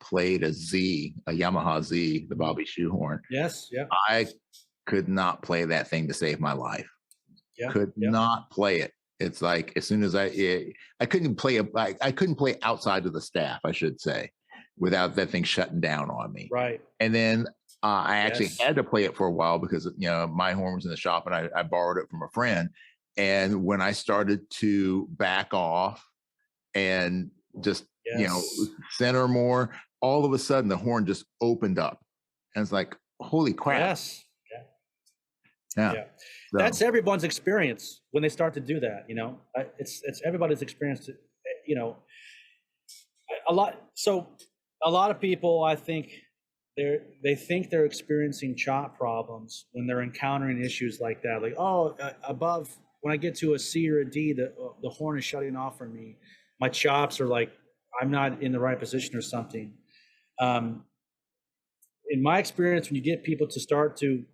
Speaker 2: played a Yamaha Z, the Bobby shoehorn.
Speaker 1: Yes. Yeah.
Speaker 2: I could not play that thing to save my life. Could not play it. It's like as soon as I couldn't play I couldn't play outside of the staff, I should say, without that thing shutting down on me.
Speaker 1: Right.
Speaker 2: And then I actually had to play it for a while because my horn was in the shop and I borrowed it from a friend. And when I started to back off and just center more, all of a sudden the horn just opened up, and it's like, holy crap!
Speaker 1: Yes.
Speaker 2: Yeah.
Speaker 1: So that's everyone's experience when they start to do that. It's everybody's experience. A lot of people, I think, they think they're experiencing chop problems when they're encountering issues like that. Like, above, when I get to a C or a D, the horn is shutting off for me. My chops are like, I'm not in the right position or something. In my experience, when you get people to start to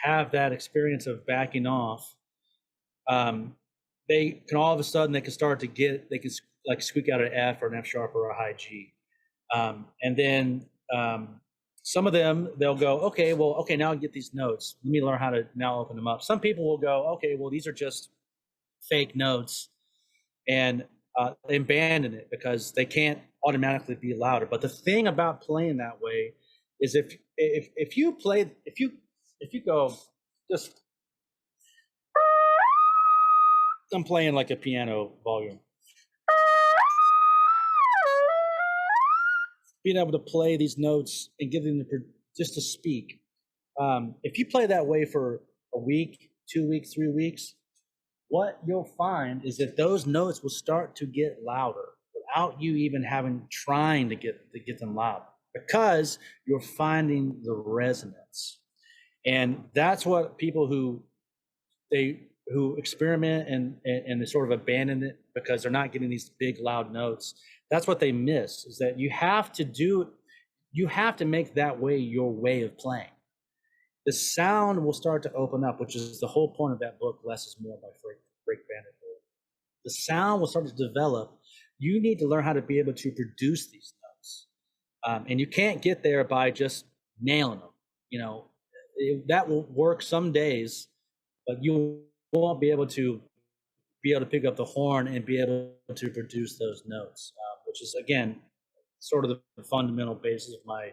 Speaker 1: have that experience of backing off, they can all of a sudden, they can like squeak out an F or an F sharp or a high G. And then some of them, they'll go, okay, now I get these notes. Let me learn how to now open them up. Some people will go, okay, well, these are just fake notes, and they abandon it because they can't automatically be louder. But the thing about playing that way is if you go just, I'm playing like a piano volume, being able to play these notes and get them just to speak. If you play that way for a week, 2 weeks, 3 weeks, what you'll find is that those notes will start to get louder without you even trying to get them loud, because you're finding the resonance. And that's what people who they who experiment and they sort of abandon it because they're not getting these big loud notes. That's what they miss, is that you have to make that way your way of playing. The sound will start to open up, which is the whole point of that book, Less is More by Frank Vanderbilt. The sound will start to develop. You need to learn how to be able to produce these notes. And you can't get there by just nailing them. That will work some days, but you won't be able to pick up the horn and be able to produce those notes, which is, again, sort of the fundamental basis of my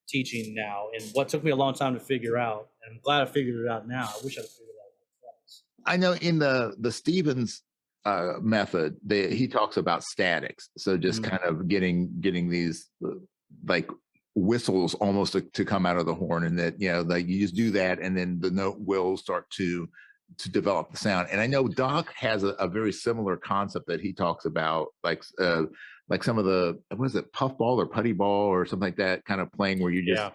Speaker 1: teaching now, and what took me a long time to figure out. And I'm glad I figured it out now. I wish I'd figured it out twice.
Speaker 2: I know in the Stevens method, he talks about statics. So just kind of getting these like whistles almost to come out of the horn, and that, like you just do that, and then the note will start to develop the sound. And I know Doc has a very similar concept that he talks about, like some of the, what is it, puff ball or putty ball or something like that, kind of playing where you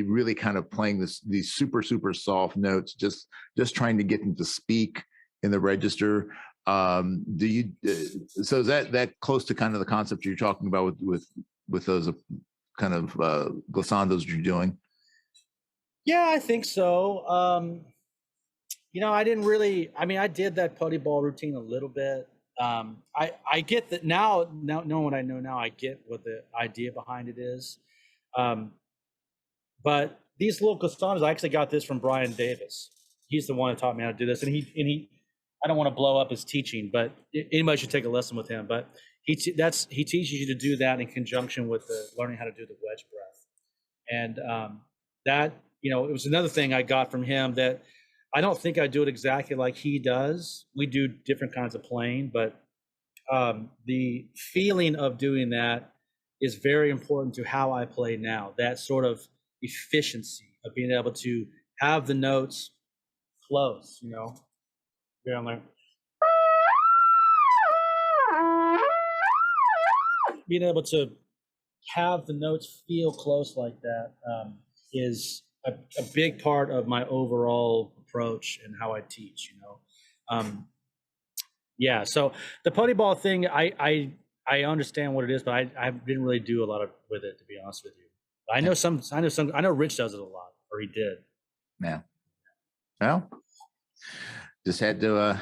Speaker 2: really kind of playing these super, super soft notes, just trying to get them to speak in the register. So is that close to kind of the concept you're talking about with those kind of glissandos you're doing?
Speaker 1: Yeah, I think so. I did that putty ball routine a little bit. I get that now knowing what I know now, I get what the idea behind it is. But these little glissandos, I actually got this from Bryan Davis. He's the one who taught me how to do this. And he I don't want to blow up his teaching, but anybody should take a lesson with him. But he teaches you to do that in conjunction with learning how to do the wedge breath. And that, it was another thing I got from him, that I don't think I do it exactly like he does. We do different kinds of playing, but the feeling of doing that is very important to how I play now. That sort of efficiency of being able to have the notes close, down there. Being able to have the notes feel close like that is a big part of my overall approach and how I teach, so the putty ball thing, I understand what it is, but I didn't really do a lot with it, to be honest with you. I know Rich does it a lot, or he did.
Speaker 2: Yeah. Well, just had to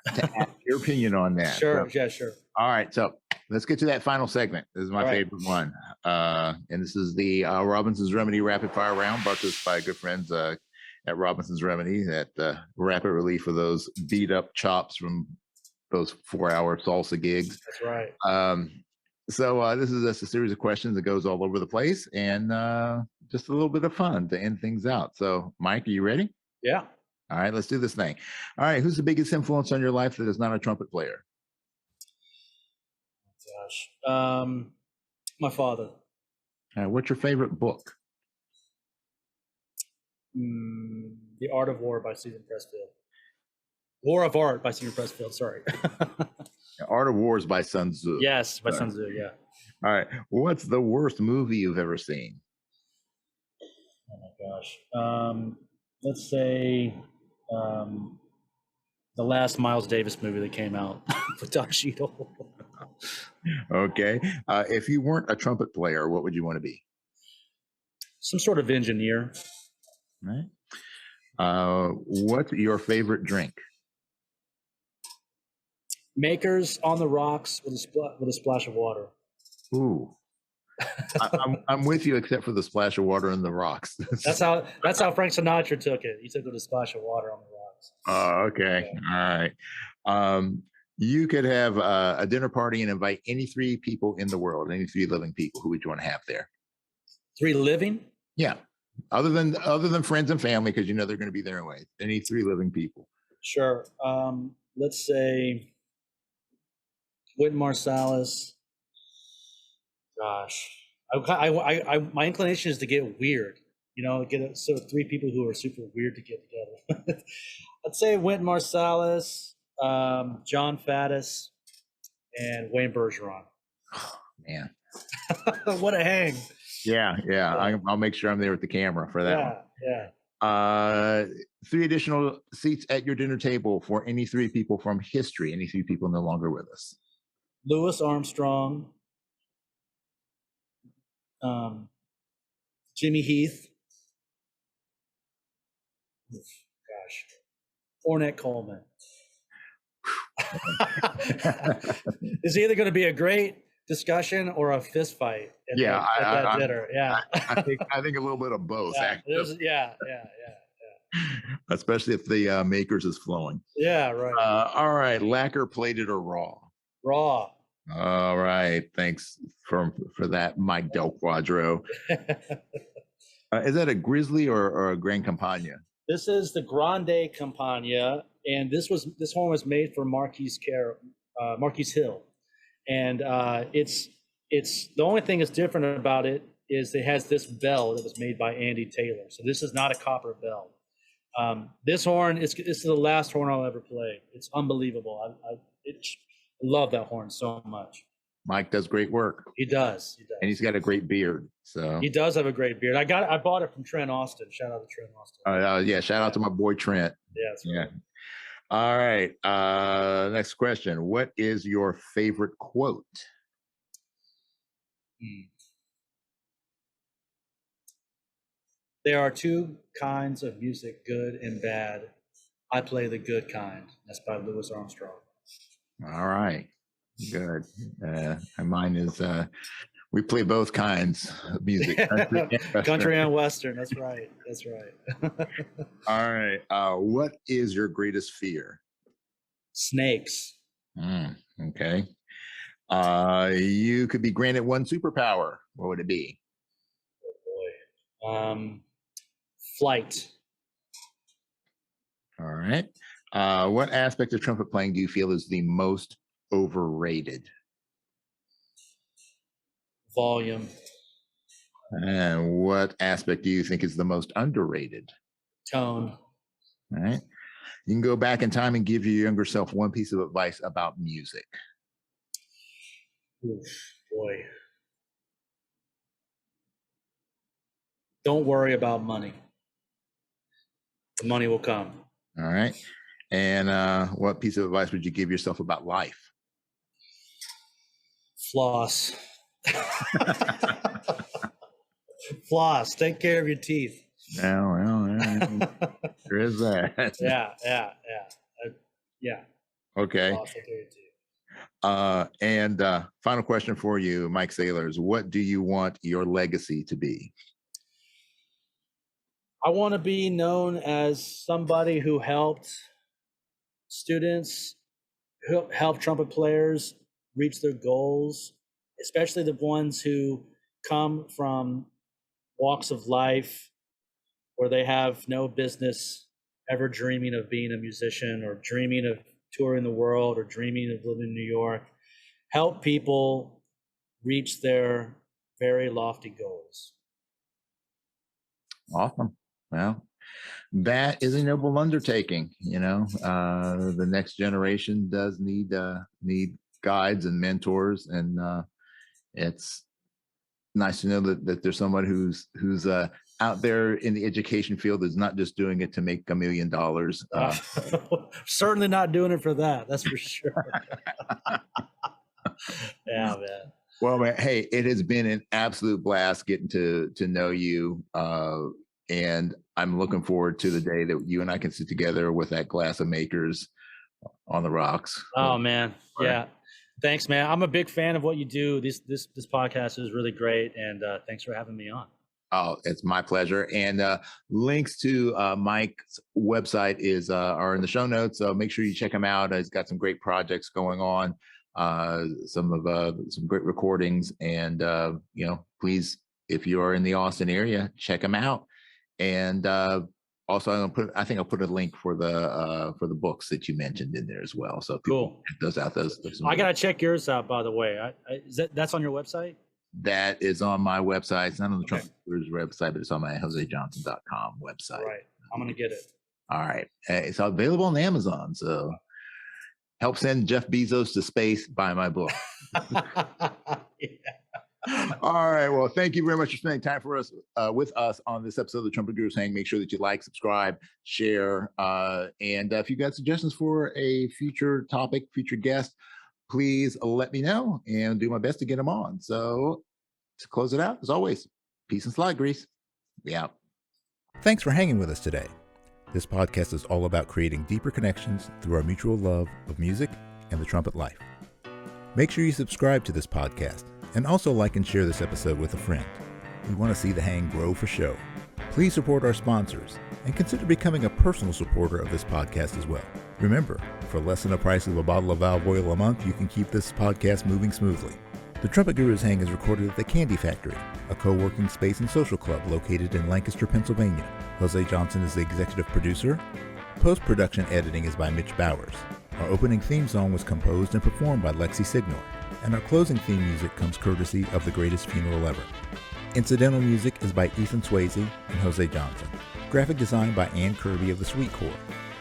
Speaker 2: ask your opinion on that.
Speaker 1: Sure.
Speaker 2: So,
Speaker 1: yeah, sure.
Speaker 2: All right. So let's get to that final segment. This is my favorite one. And this is the Robinson's Remedy Rapid Fire Round, brought to us by good friends at Robinson's Remedy, that rapid relief of those beat up chops from those 4-hour salsa gigs.
Speaker 1: That's right.
Speaker 2: So this is just a series of questions that goes all over the place, and just a little bit of fun to end things out. So, Mike, are you ready?
Speaker 1: Yeah.
Speaker 2: All right, let's do this thing. All right, who's the biggest influence on your life that is not a trumpet player?
Speaker 1: Gosh, my father.
Speaker 2: What's your favorite book?
Speaker 1: The Art of War by Stephen Pressfield. War of Art by Stephen Pressfield. Sorry.
Speaker 2: Art of War is by Sun Tzu.
Speaker 1: Yes, by Sun Tzu. Yeah.
Speaker 2: All right. What's the worst movie you've ever seen?
Speaker 1: Oh my gosh. Let's say the last Miles Davis movie that came out with Don Cheadle.
Speaker 2: Okay. If you weren't a trumpet player, what would you want to be?
Speaker 1: Some sort of engineer.
Speaker 2: Right. What's your favorite drink?
Speaker 1: Makers on the rocks with a splash of water.
Speaker 2: Ooh. I'm with you, except for the splash of water in the rocks.
Speaker 1: That's how Frank Sinatra took it. He took it with a splash of water on the rocks.
Speaker 2: Oh, okay. Yeah. All right. You could have a dinner party and invite any 3 people in the world, any 3 living people. Who would you want to have there?
Speaker 1: 3 living?
Speaker 2: Yeah. Other than friends and family, because they're going to be there anyway. Any 3 living people.
Speaker 1: Sure. Let's say Wynton Marsalis. Gosh, my inclination is to get weird. Get sort of 3 people who are super weird to get together. Let's say Wynton Marsalis, John Faddis, and Wayne Bergeron.
Speaker 2: Oh, man,
Speaker 1: what a hang!
Speaker 2: Yeah. I'll make sure I'm there with the camera for that one.
Speaker 1: Yeah.
Speaker 2: 3 additional seats at your dinner table for any 3 people from history, any 3 people no longer with us.
Speaker 1: Louis Armstrong, Jimmy Heath, gosh, Ornette Coleman. It's either going to be a great discussion or a fist fight at that dinner. Yeah,
Speaker 2: I think a little bit of both.
Speaker 1: Yeah.
Speaker 2: Especially if the makers is flowing.
Speaker 1: Yeah, right.
Speaker 2: All right, lacquer, plated, or raw?
Speaker 1: Raw.
Speaker 2: All right, thanks for that, Mike Del Quadro. Is that a Grizzly or a Grand Campagna?
Speaker 1: This is the Grande Campagna, and this horn was made for Marquise Hill, and it's the only thing that's different about it is it has this bell that was made by Andy Taylor. So this is not a copper bell. This horn this is the last horn I'll ever play. It's unbelievable. I love that horn so much.
Speaker 2: Mike does great work.
Speaker 1: He does.
Speaker 2: And he's got a great beard. So
Speaker 1: he does have a great beard. I bought it from Trent Austin. Shout out to Trent Austin.
Speaker 2: Yeah, shout out to my boy Trent.
Speaker 1: Yeah.
Speaker 2: All right. Next question. What is your favorite quote?
Speaker 1: There are 2 kinds of music, good and bad. I play the good kind. That's by Louis Armstrong.
Speaker 2: All right. Good. And mine is we play both kinds of music.
Speaker 1: Country and Western. That's right.
Speaker 2: All right. What is your greatest fear?
Speaker 1: Snakes.
Speaker 2: Okay. You could be granted 1 superpower. What would it be?
Speaker 1: Oh boy. Flight.
Speaker 2: All right. What aspect of trumpet playing do you feel is the most overrated?
Speaker 1: Volume.
Speaker 2: And what aspect do you think is the most underrated?
Speaker 1: Tone.
Speaker 2: All right. You can go back in time and give your younger self 1 piece of advice about music.
Speaker 1: Oof, boy. Don't worry about money. The money will come.
Speaker 2: All right. And what piece of advice would you give yourself about life?
Speaker 1: Floss. Floss. Take care of your teeth.
Speaker 2: Well, there is that.
Speaker 1: Yeah.
Speaker 2: Okay.
Speaker 1: Floss, take care of your teeth.
Speaker 2: And final question for you, Mike Sailors. What do you want your legacy to be?
Speaker 1: I want to be known as somebody who helped students, help trumpet players reach their goals, especially the ones who come from walks of life where they have no business ever dreaming of being a musician or dreaming of touring the world or dreaming of living in New York. Help people reach their very lofty goals.
Speaker 2: Awesome. Well, that is a noble undertaking. The next generation does need guides and mentors, and it's nice to know that there's someone who's out there in the education field is not just doing it to make $1 million.
Speaker 1: Certainly not doing it for that. That's for sure. Yeah, man.
Speaker 2: Well, man, hey, it has been an absolute blast getting to know you. And I'm looking forward to the day that you and I can sit together with that glass of Makers on the rocks.
Speaker 1: Oh, man. Yeah. Thanks, man. I'm a big fan of what you do. This podcast is really great. And thanks for having me on.
Speaker 2: Oh, it's my pleasure. And links to Mike's website are in the show notes. So make sure you check him out. He's got some great projects going on, some great recordings. And, please, if you are in the Austin area, check him out. And also, I think I'll put a link for the books that you mentioned in there as well. So
Speaker 1: cool.
Speaker 2: Check those out.
Speaker 1: I gotta check yours out, by the way. That's on your website?
Speaker 2: That is on my website. It's not on the Trumpet Gurus website, but it's on my josejohnson.com website.
Speaker 1: Right. I'm gonna get it.
Speaker 2: All right. It's available on Amazon. So help send Jeff Bezos to space. Buy my book.
Speaker 1: Yeah.
Speaker 2: All right. Well, thank you very much for spending time with us on this episode of the Trumpet Gurus Hang. Make sure that you like, subscribe, share, and if you got suggestions for a future topic, future guest, please let me know and do my best to get them on. So to close it out, as always, peace and slide grease. We out. Thanks for hanging with us today. This podcast is all about creating deeper connections through our mutual love of music and the trumpet life. Make sure you subscribe to this podcast and also like and share this episode with a friend. We want to see the hang grow for show. Please support our sponsors and consider becoming a personal supporter of this podcast as well. Remember, for less than the price of a bottle of valve oil a month, you can keep this podcast moving smoothly. The Trumpet Gurus Hang is recorded at the Candy Factory, a co-working space and social club located in Lancaster, Pennsylvania. Jose Johnson is the executive producer. Post-production editing is by Mitch Bowers. Our opening theme song was composed and performed by Lexi Signor, and our closing theme music comes courtesy of The Greatest Funeral Ever. Incidental music is by Ethan Swayze and Jose Johnson. Graphic design by Ann Kirby of the Sweet Corps.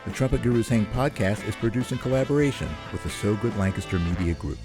Speaker 2: The Trumpet Gurus Hang podcast is produced in collaboration with the So Good Lancaster Media Group.